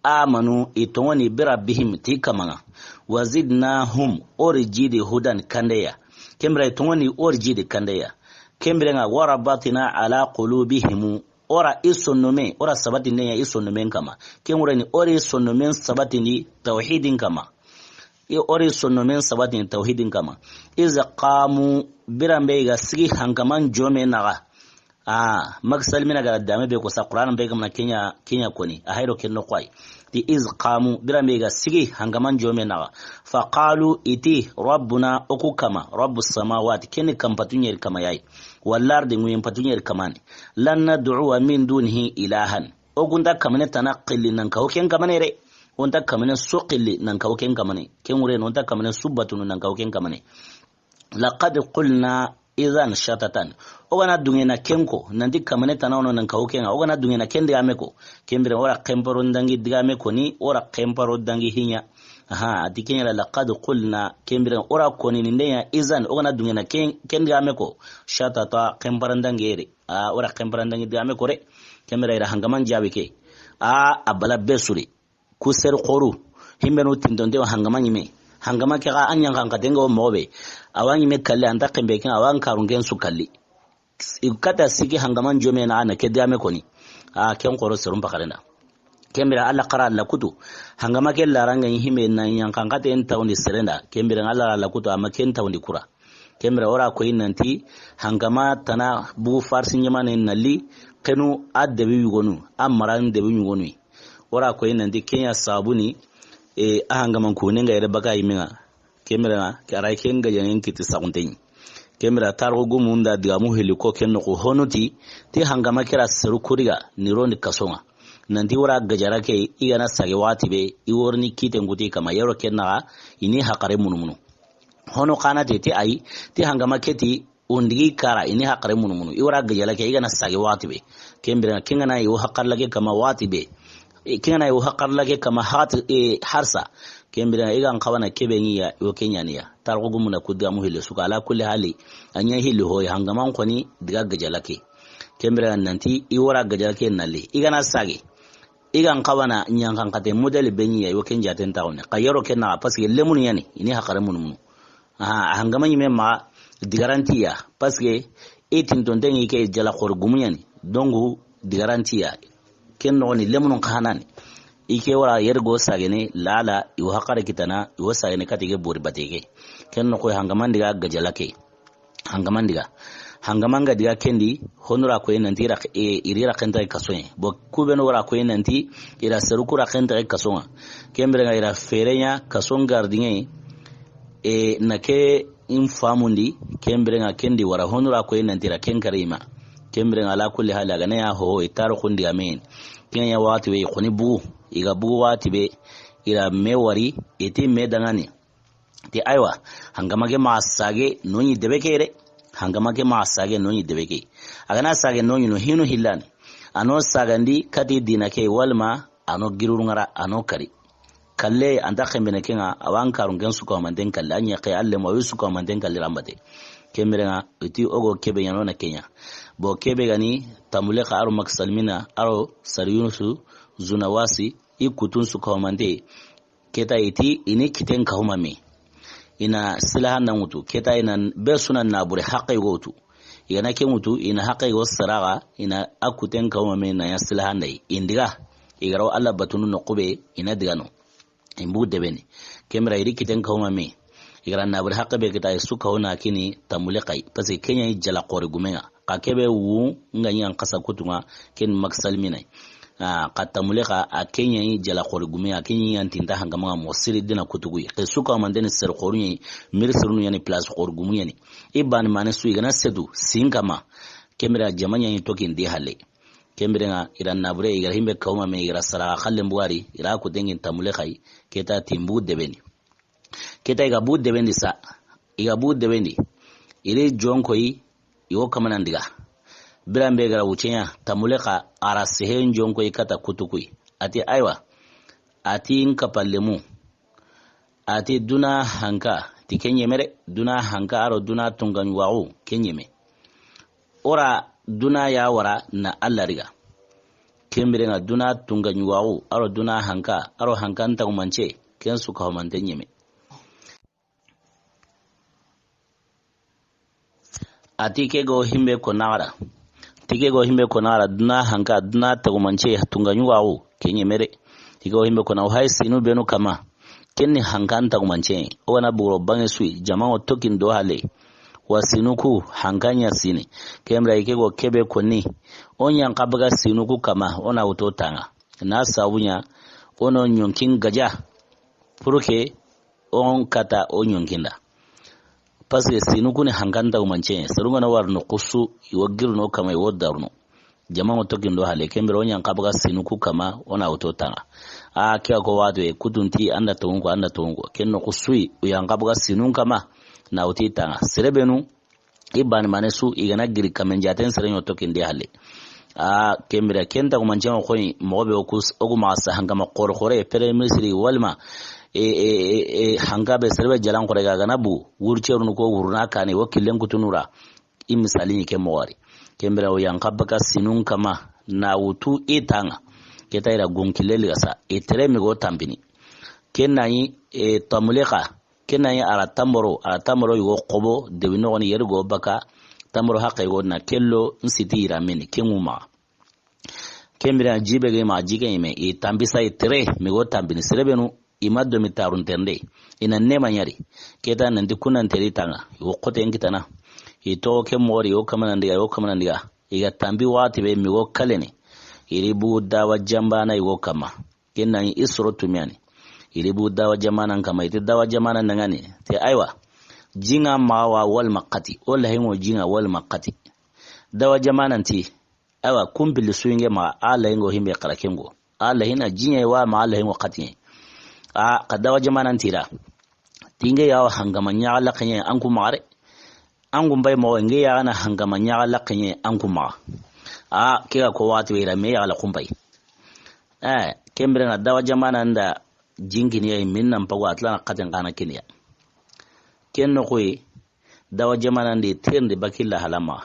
amanu itongoni birabbihim tikamanga wazidnahum orijidi hudan kandeya kembira itongoni orijidi kandeya kembira nga warabatina ala qulubihim ora isonnome ora sabati neya isonnome kama kemurani ori isonnome sabati ni tauhidin kama ori sonnomen sabati tauhidin kama iza qamu birambe ga sigi hankaman jome naga magsal mina ga dame be ko sa qur'an be gamna kenya koni a hayro kenno kwai ti iz qamu birambe ga sigi hankaman jome naga fa qalu iti rabbuna okukama rabbus samawati ken kampatunyer kama yayi wallardi nguyen patunyer kamani lan nad'u min dunihi ilahan ogunda kamane tanaqil nan ka ken kamane re onta kamane suqili nan ka ken kamane ken wure onta kamane subatun nan ka ken kamane laqad qulna idhan shatatan ogana dungena kenko nandi kamane tanawono nan ka ken ogana dungena kende ameko kembere ora kemparo ndangi digame ko ni ora kemparo dangi hinya adikenya la laqad qulna kembere ora koni nindeya izan ogana dungena kende ameko shatata kemparandangi ere ora kemparandangi digame ko re kembere ira hangaman jabe ke abala besuri kuser qoru himbe no tindonde hangaman yime hangama ke ga anyan kan kadengo mobe awanyi me kalle anda kembe kin awan karungen su kalli ikata sigi hangaman jome na ana ke diame koni ken qoro serum bakarena kembira alla qara alla kutu hangama ke laranga hime na yan kan kate en tawni serenda kembira alla alla kutu amma ken tawni kura kembira ora ko inanti hangama tana bu farsin yamane nalli kenu addebi yugonu amaran debi yugonu ora ko inanti kenya sabuni ahangaman ko nenga yere Bakaye minga kembira karai ken ga yanen kiti sakunten kembira targo gumunda diga mu heliko ken ko honuti ti hangama kira seru kuriga nironi kasonga nanti wara gajara ke igana sage wati be iworni kite nguti kama yero kenna ini hakare munumunu hono kana ti ai ti hangama keti undigi kara ini hakare munumunu iwara gajara ke igana sage wati be kembira kingana yu hakarla ke kama wati be kingana yu hakarla ke kama harsa kembira igan kawana kebeniya yo kenyaniya targo gumuna kudga mu hile suka ala kulli hali anya hile hoy hangaman koni diga gajala ke kembira nanti iwara gajala ke nalle igana sage igan kawana nyankan kate model beniya yo kenja ten tawne kayero kenna paske lemun yani ini hakare munum hangaman yime ma digarantiya paske etin ton dengi ke jala khor gumunyani dongu digarantiya ken no ni lemun khanani ike wara yergo sagene lala iwa hakare kitana iwa sagene katige bori batege ken no ko hangamandiga gajalake hangamanga diga kendi honura ko nanti ra irira kenta kasoye bo kubeno wara ko nanti ira serukura kenta kasonga kembre nga ira ferenya kasonga ardinge nake infamundi kembre nga kendi wara honura ko nanti ra kenkarima kembre nga la kulli hala gana ya ho itaro kundi amen kenya wati we khonibu iga bu wati be ira mewari eti medangani ti aywa hangamage masage noni debekere hangamake masage noni debeke agana sage noni no hinu hillani ano sagandi kati dinake walma ano girurungara ano kari kalle anda khembene kenga awan karungen su ko manden kalle anya kay alle mo wisu ko manden kalle rambate kemirenga uti ogo kebe yano na Kenya bo kebe gani tamule ka aro maksalmina aro sariyunusu zunawasi ikutun su ko mande keta iti ini kiten ka humame ina silahan na mutu keta ina besunan nabure haqqi gotu yana ke mutu ina haqqi go saraga ina akuten ka humame na ya silahan dai indiga igaro Allah batunu no qube ina digano imbu debeni kemra iri kiten ka humame igara nabure haqqi be keta suka hona kini tamule kai pase Kenya jala qori gumenga ka kebe wu ngani an kasa kutunga ken maksalmina katamule ka a Kenya jala qori gumenga Kenya antinda hangama mo siri dina kutugui ke suka mandeni ser qorunyi mir sirnu yani place qori gumuyani iban mane su igana sedu singama kemra jamanya ni tokin di halle kemre nga iran nabure igara himbe kawma me igara sara khalle mbwari ira ku dengin tamule kai keta timbu debeni keta iga bud debendi sa iga bud debendi ire jonkoi yo kamanandiga birambe gara wucenya tamule ka ara sehen jonkoi kata kutukui ati aywa ati nkapallemu ati duna hanka ti kenyemere duna hanka aro duna tunganywawo kenyeme ora duna ya wara na allariga kembere nga duna tunganywawo aro duna hanka aro hankanta kumanche kensu ka homantenyeme ati kego himbe konara tikego himbe konara duna hanka duna tagumanche tunganywawo kenyemere tikego himbe konara hay sinu benu kama kenni hankanta kumanche wana buro bange sui jamao tokin do hale wasinuku hankanya sini kemra ikego kebe koni onya kabaga sinuku kama ona utotanga na sabunya ono nyonkin gaja puruke on kata onyonkinda paske sinuku ni hankanta kumanche sarunga na warno kusu iwagiru no kama iwodarno jamao tokin do hale kemra onya kabaga sinuku kama ona utotanga kia ko wadu kutunti anda tongo kenno kusui uyangabuga sinun kama na utitanga serebenu ibani manesu igana giri kamenjaten serenyo tokinde halle kemira kenta ko manjama ko mobe okus oguma sahanga qore pere misri walma hangabe serbe jalan ko daga ganabu wurcherun ko wurna kane wakilen kutunura imisali ni kemwari kemira uyangabuga sinun kama na utu itanga keta ira gonkileli gasa etere migo tambini kenayi tamuleka kenayi ara tamoro yugo qobo debino woni yergo baka tamoro haqqi go na kello nsiti ira meni kenguma kembira jibe ge ma jige ime tambisa etere migo tambini serebenu imaddo mitarun tende ina nema nyari keta nandi kunan teri tanga yugo qote ngitana ito kemori yo kamanandiga iga tambi wati be migo kalene iribu dawa jambana yugo kama kenna ni isro tumiani iribu dawa jamana kama ite dawa jamana nangani te aywa jinga mawa wal maqati wala hingo jinga wal maqati dawa jamana nti aywa kumbil suinge ma ala hingo himbe karakengo ala hina jinya wa ma ala hingo qati dawa jamana ntira tinge yawa hangamanya ala kanye anku mare angu mbay mo nge ya na hangamanya ala kanye anku ma kega ko wati wira me ala kumbai kembre na dawa jamana nda jingini ya minna mpago atlana katen kana kenya kenno koy dawa jamana ndi tende bakilla halama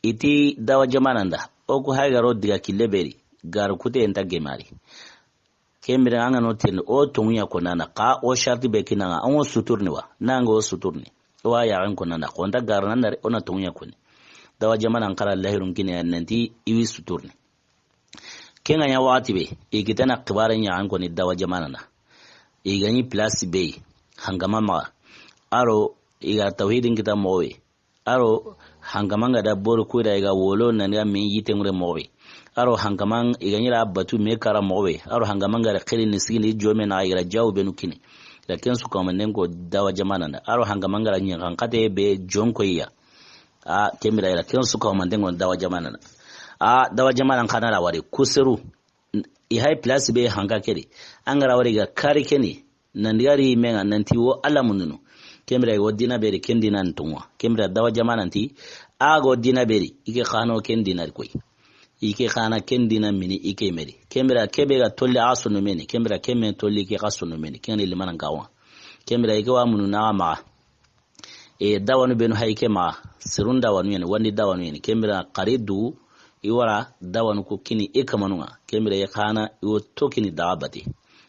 iti dawa jamana nda oku haiga rodiga kileberi gar kute enta gemari kembre anga no ten o tungunya konana ka o sharti bekina anga suturni wa nango suturni wa ya ran konana konda garnan ona tungunya koni dawa jamana ankara lahirun kine nanti iwi suturni kenga nya wati be ikitana kibara nya an ko ni dawa jamana na igani place be hangama ma aro iga tawhidin kita mowe aro hangamanga da bor ko da iga wolo na ga min yite ngure mowe aro hangamang igani la batu me kara mowe aro hangamanga da khili ni sigini jome na iga jaw benu kini la kensu ko manen ko dawa jamana na aro hangamanga la nya kan kate be jonko iya kemira ila kensu ko manen ko dawa jamana na dawa jamana kana la wari kuseru i hay place be hanga kedi angara wari ga kari keni nandiyari menga nanti wo alamununu kemira go dina beri kendina ntumwa kemira dawa jamana nti ago dina beri ike khano kendina koy ike khana kendina mini ike meri kemira kebe ga tolli asunu meni kemira kemme tolli ke khasunu meni kenni limanan gawa kemira ike wa mununa ma dawanu benu hayke ma sirunda wanu yani wandi dawanu yani kemira qaridu iwara dawanu ko kini ikamanunga kemira ya khana iwo tokini dawabati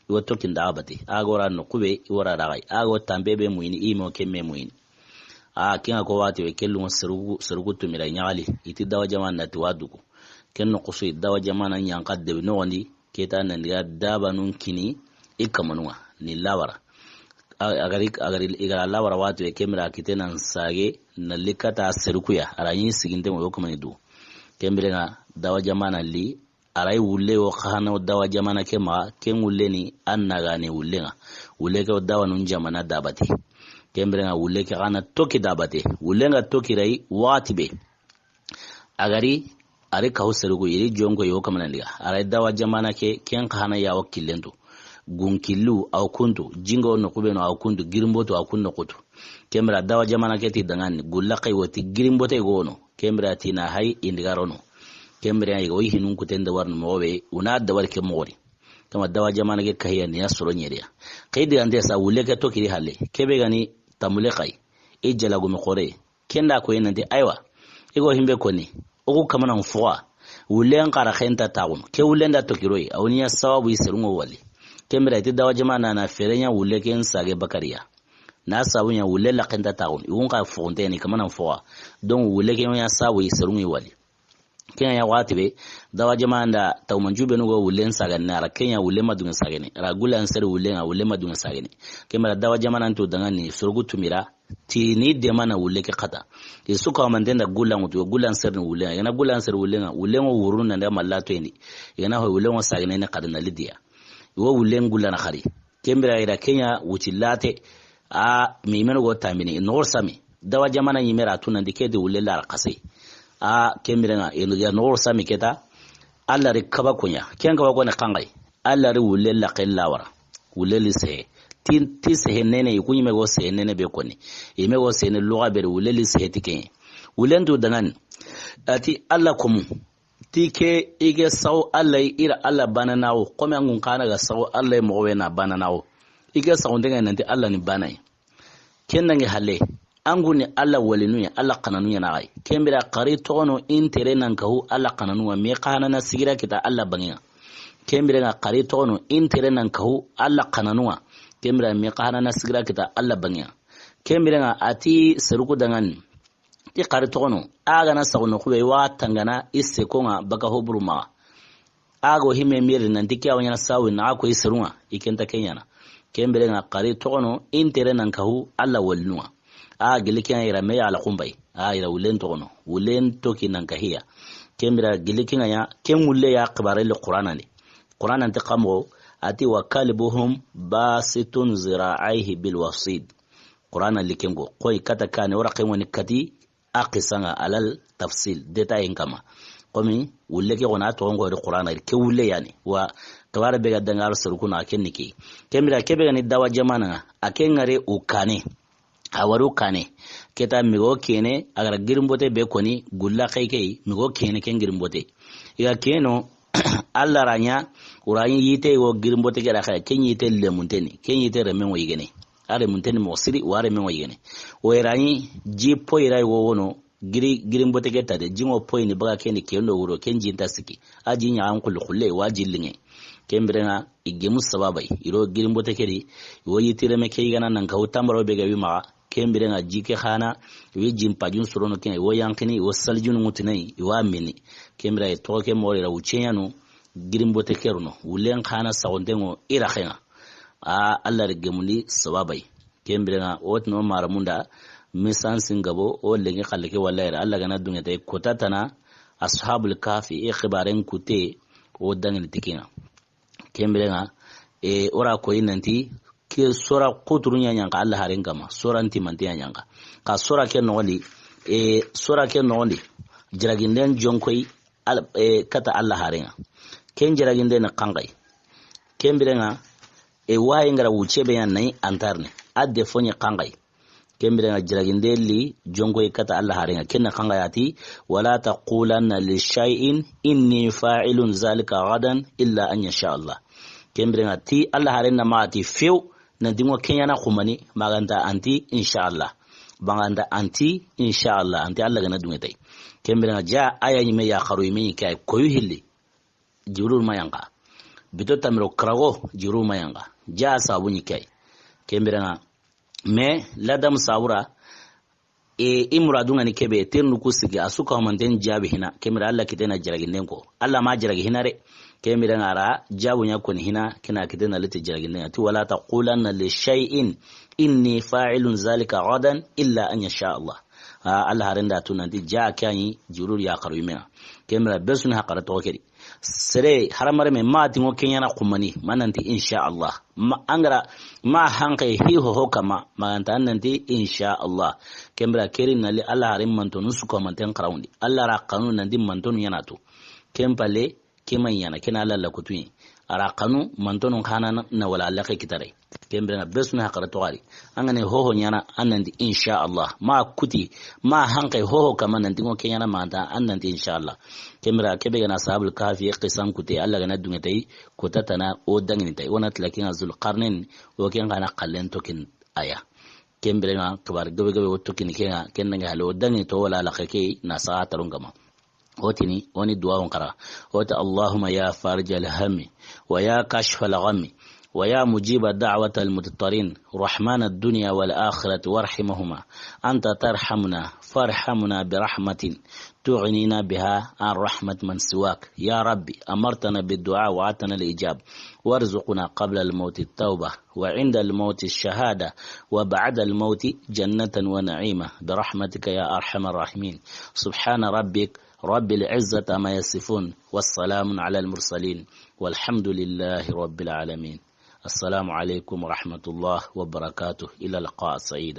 iwo tokin dawabati agora no kube iwara dagai ago tambebe muini imo kemme muini kinga ko wati we kellu serugu tumira nyali iti dawa jamana nati wadugo kenno kusu dawa jamana nyankadde no wandi keta nandiga dabanun kini ikamanunga ni lawara agari igara lawara wati we kemira kitena sage na likata serukuya arayin siginde mo yokomani du kembere nga dawa jamana li arai wulle wo khana dawa jamana kema ken wulle ni annaga ne wulle nga wulle ke dawa nun jamana dabati kembere nga wulle ke khana toki dabati wulle nga toki rai wati be agari are ka hoserugo iri jongo yo kamana liga arai dawa jamana ke ken khana ya wakilendo gunkillu aw kuntu jingo no kubeno aw kuntu girimboto aw kunno kutu kembera dawa jamana ke ti dangani gullaqai wati girimbote gono kembra tina hay indigarono kembra ay go hinun kutenda warno mobe una da warke mori kama dawa jamana ke kahiya ni asoro nyeriya kaidi ande sa wuleke to kiri halle kebe gani tamule kai ejala go mekore kenda ko enande aywa igo himbe koni ogu kamana mfuwa wulen qara khenta taun ke wulenda to kiroi awniya sawabu iserungo wali kembra ti dawa jamana na ferenya wuleke nsage bakariya na sabunya wulle la kenda taun iwon ka fontaine kamana mfuwa don wulle ke ya sabu iserungi wali kenya ya watibe dawa jamanda tawmanjube no go wulle nsaga nara kenya wulle madunga sagene ragula ansere wulle nga wulle madunga sagene kemara dawa jamana nto dangani surgu tumira ti ni de mana wulle ke khata isuka mandenda gulla mutu gulla ansere wulle yana gulla ansere wulle nga wulle ngo wuruna nda mallato indi yana ho wulle ngo sagene ne kadana lidia wo wulle ngulla na khari kembira ira kenya wutilate mimeno go tamini nor sami dawa jamana nyimera tunan dikede wulle la qasai kemirenga enu ya nor sami keta alla ri kaba kunya kenga wa gona kangai alla ri wulle la qilla wara wulle li se ti se nene kunyi me go se nene be koni ime go se ne lugha be wulle li se tike wulle ndu dangan ati alla kum tike ige saw alla ira alla bananawo kome ngun kana ga saw alla mo wena bananawo ige saw ndenga nanti alla ni banai kennange halle anguni alla walinuya alla qananuya nagai kembira qari tono intere nan kahu alla qananuwa me qanana sigira kita alla bangiya kembira nga qari tono intere nan kahu alla qananuwa kembira me qanana sigira kita alla bangiya kembira nga ati seruku dangan ti qari tono aga na sawno kube wa tangana isse konga baka hobruma ago hime mir nan tikya wanya sawi na ko iserunga ikenta kenyana kembira nga qari tono intere nan kahu alla walinuwa gilikin ira me ala kumbai ira wulen tono wulen toki nan kahiya kembira gilikin ya ken wulle ya qibare le qur'ana ta qamo ati wa kalbuhum basitun zira'aihi bil wasid qur'ana likengo koy kata kane wara qen woni kati aqisanga alal tafsil detail kama komi wulle ke gona to ngo de qur'ana ke wulle yani wa tawara be gadda ngal surkuna kenniki kembira kebe ni dawa jamana akengare ukane awaru kane keta migo kene agar girimbote be koni gulla kai migo kene ken girimbote iga keno alla ranya urani yite go girimbote kera khay ken yite le munteni ken yite remen wo yigene are munteni mo siri ware men wo yigene o irani ji poira go wono girimbote keta de jingo poini baga kene kendo wuro ken jinta siki aji nya an kullu khulle wajilinge kembrenga igemu sababai iro girimbote kedi wo yitire me kay gana nan ka utambaro be gawi ma kembere nga jike khana wi jimpajun surono ken wo yankini wo saljun mutinai wa mini kembere toke more ra uchenyanu girimbote keruno wulen khana sagondengo ira khenga Allah regemundi sababai kembrenga wotno maramunda misan singabo o lengi khalleke wallahi Allah gana dunya tay kotatana ashabul kafi khibaren kute o dangin tikina kembrenga ora ko inanti ke sura kuturunya nyanga Allah harengama sura anti mantiya nyanga ka sura ke noli sura ke noli jiraginden jonkoi kata Allah harenga ken jiraginde na kangai kembrenga waye ngara wuce bayan nai antarne adde fonye kangai kembrenga jiraginde li jonkoi kata Allah harenga kenna kangayati wala taqulanna li shay'in inni fa'ilun zalika gadan illa an yasha Allah kembrenga ti Allah harenna maati few na dingo kenyana kumani maganta anti inshallah banganda anti inshallah anti Allah gana dungetai kembrenga ja aya nyime ya kharu yime kai koyu hilli jibril mayanga bito tamiro krago jibril mayanga ja sabuni kai kembrenga me ladam sawura imradunga ni kebe ternu kusigi asuka manten jabi hina kembra Allah kitena jiraginden ko Allah ma jiragi hinare kembira ngara jabu nya kun hina kina kitena lati jiraginden ati wala taqulanna li shay'in inni fa'ilun zalika gadan illa an yasha Allah Allah harenda tunanti ja kani jurur ya qarwimena kembra besun haqara tokeri sere haramare me mati ngo kenyana kumani mananti insha Allah angara ma hankai hiho hokama maganta nanti insha Allah kembra kerin nali Allah harim mantonu suko manten qarawndi Allah ra kanun nandi mantonu yana to kempale keman yana kina Allah la kutuyi ara kanu mantonu khana na wala Allah kai kitare kembra na besuna haqara tokari angane hoho nyana anandi insha Allah ma kuti ma hankai hoho kama nanti ngo kenyana manta anandi insha Allah kembra kebe gana sahabul kafi qisan kuti Allah gana dungatai kotatana o dangintai wana tlakin azul qarnin o ken gana qallen tokin aya kembra ma kabar gabe tokin kenga kenanga halo dangi to wala lakake na sa tarungama وتني وني دعاء ونقرأ اللهم يا فارج الهم ويا كشف الغم ويا مجيب الدعوة المضطرين رحمن الدنيا والآخرة وارحمهما أنت ترحمنا فارحمنا برحمة تغنينا بها عن رحمة من سواك يا ربي أمرتنا بالدعاء وعدتنا الإجاب وارزقنا قبل الموت التوبة وعند الموت الشهادة وبعد الموت جنة ونعيمة برحمتك يا أرحم الراحمين سبحان ربك رب العزة ما يصفون والسلام على المرسلين والحمد لله رب العالمين السلام عليكم ورحمة الله وبركاته إلى لقاء سعيد